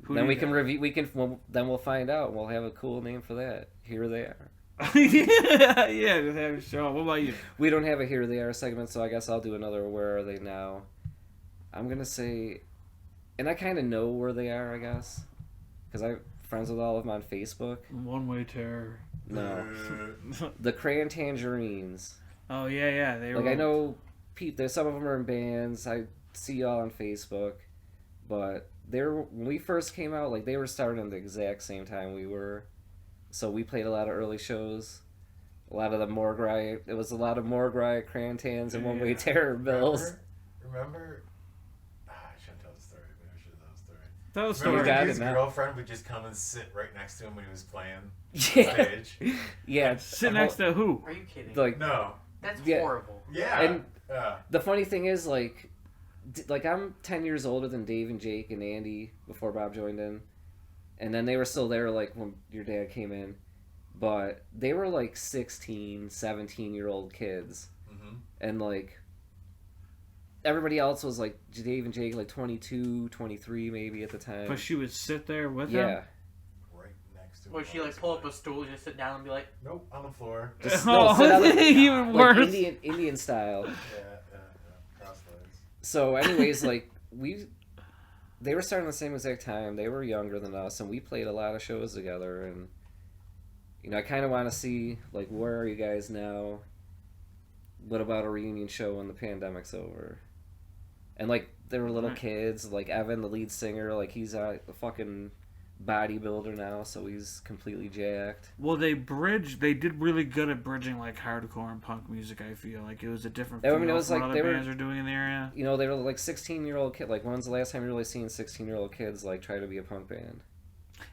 Then we can got? review. Then we'll find out. We'll have a cool name for that. Here they are. Yeah, just have a show. What about you? We don't have a Here They Are segment, so I guess I'll do another Where Are They Now. I'm gonna say, and I kind of know where they are, I guess, because I'm friends with all of them on Facebook. One Way Terror. No, the Cran-Tangerines. Oh yeah, they were. Like I know there's some of them are in bands. I see y'all on Facebook, but when we first came out, like they were starting the exact same time we were, so we played a lot of early shows. A lot of the Morgry, it was a lot of Morgry, Cran-Tans, and One Way Terror bills. Remember? I shouldn't tell the story, but I should tell the story. That was story. Remember got his it now. girlfriend would just come and sit right next to him when he was playing Yeah. stage? Yeah. Sit next to who? Are you kidding? Like, No. That's Yeah. horrible. Yeah. And yeah. the funny thing is, like I'm 10 years older than Dave and Jake and Andy before Bob joined in. And then they were still there, like, when your dad came in. But they were, like, 16, 17-year-old kids. Mm-hmm. And, like, everybody else was, like, Dave and Jake, like, 22, 23 maybe at the time. But she would sit there with Yeah. him? Right next to him. Would she like pull up a stool, just sit down and be like, Nope, on the floor. Just, Oh, sit on the- even like, worse. Indian style. Yeah. Cross legs. So, anyways, like, they were starting the same exact time. They were younger than us, and we played a lot of shows together. And you know, I kind of want to see, like, where are you guys now? What about a reunion show when the pandemic's over? And like, there were little Right. kids, like Evan, the lead singer, like he's a fucking bodybuilder now, so he's completely jacked. Well, they did really good at bridging, like, hardcore and punk music, I feel. Like, it was a different I feel mean, it was from like what they other were- bands are doing in the area. You know, they were like 16-year-old kid. Like, when's the last time you really seen 16-year-old kids like try to be a punk band?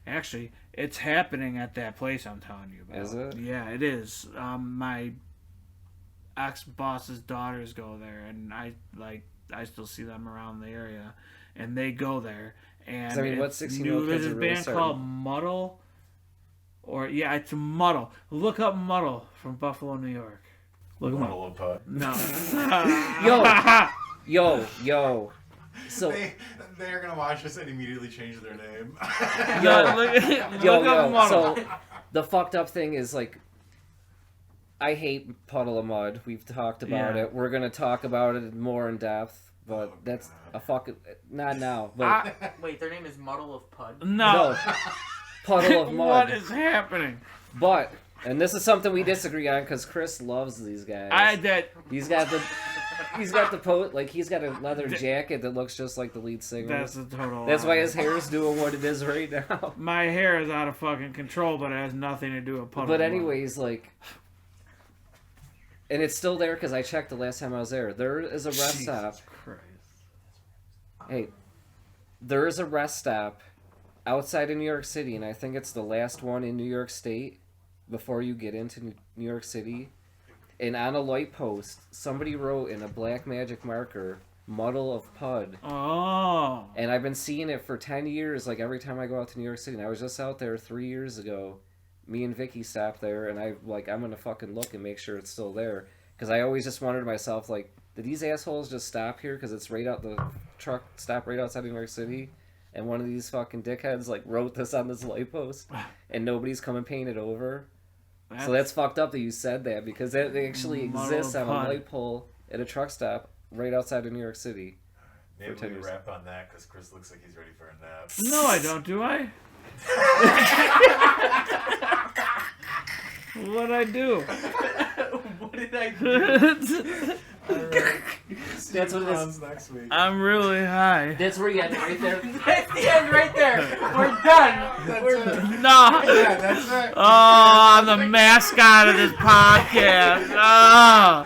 Actually, it's happening at that place I'm telling you about. Is it? Yeah, it is. My ex-boss's daughters go there, and I still see them around the area, and they go there. And 'Cause, I mean, what it's 16-year-old new. kids There's are a really band starting? called Muddle, yeah, it's Muddle. Look up Muddle from Buffalo, New York. Look them up. Bottle of pud. No. Yo. So, They're gonna watch this and immediately change their name. Look up Muddle. So the fucked up thing is, like, I hate Puddle of Mud. We've talked about Yeah. it. We're gonna talk about it more in depth, but that's a fucking not now. But wait, their name is Muddle of Pud? No. Puddle of Mud. What is happening? But and this is something we disagree on because Chris loves these guys. He's got the he's got a leather jacket that looks just like the lead singer. That's a total That's why lie. his hair is doing what it is right now. My hair is out of fucking control, but it has nothing to do with Puddle. But of Mud. anyways, like, and it's still there because I checked the last time I was there. There is a rest stop. Christ. Hey, there is a rest stop outside of New York City, and I think it's the last one in New York State before you get into New York City. And on a light post, somebody wrote in a black magic marker, Muddle of Pud. Oh. And I've been seeing it for 10 years, like every time I go out to New York City. And I was just out there 3 years ago. Me and Vicky stopped there, and I'm going to fucking look and make sure it's still there. Because I always just wondered to myself, like, did these assholes just stop here? Because it's right out, the truck stopped right outside of New York City. And one of these fucking dickheads, like, wrote this on this light post. And nobody's come and painted over. So that's fucked up that you said that, because it actually Muddle exists of on a Pud. light pole at a truck stop right outside of New York City. Maybe For 10 we years. wrap on that because Chris looks like he's ready for a nap. No, I don't, do I? What'd I do? What did I do? That's what it is. Clowns next week. I'm really high. That's where you had it right there. That's the end right there. We're done. That's it. No. Yeah, that's it. Oh, I'm the mascot of this podcast. Oh.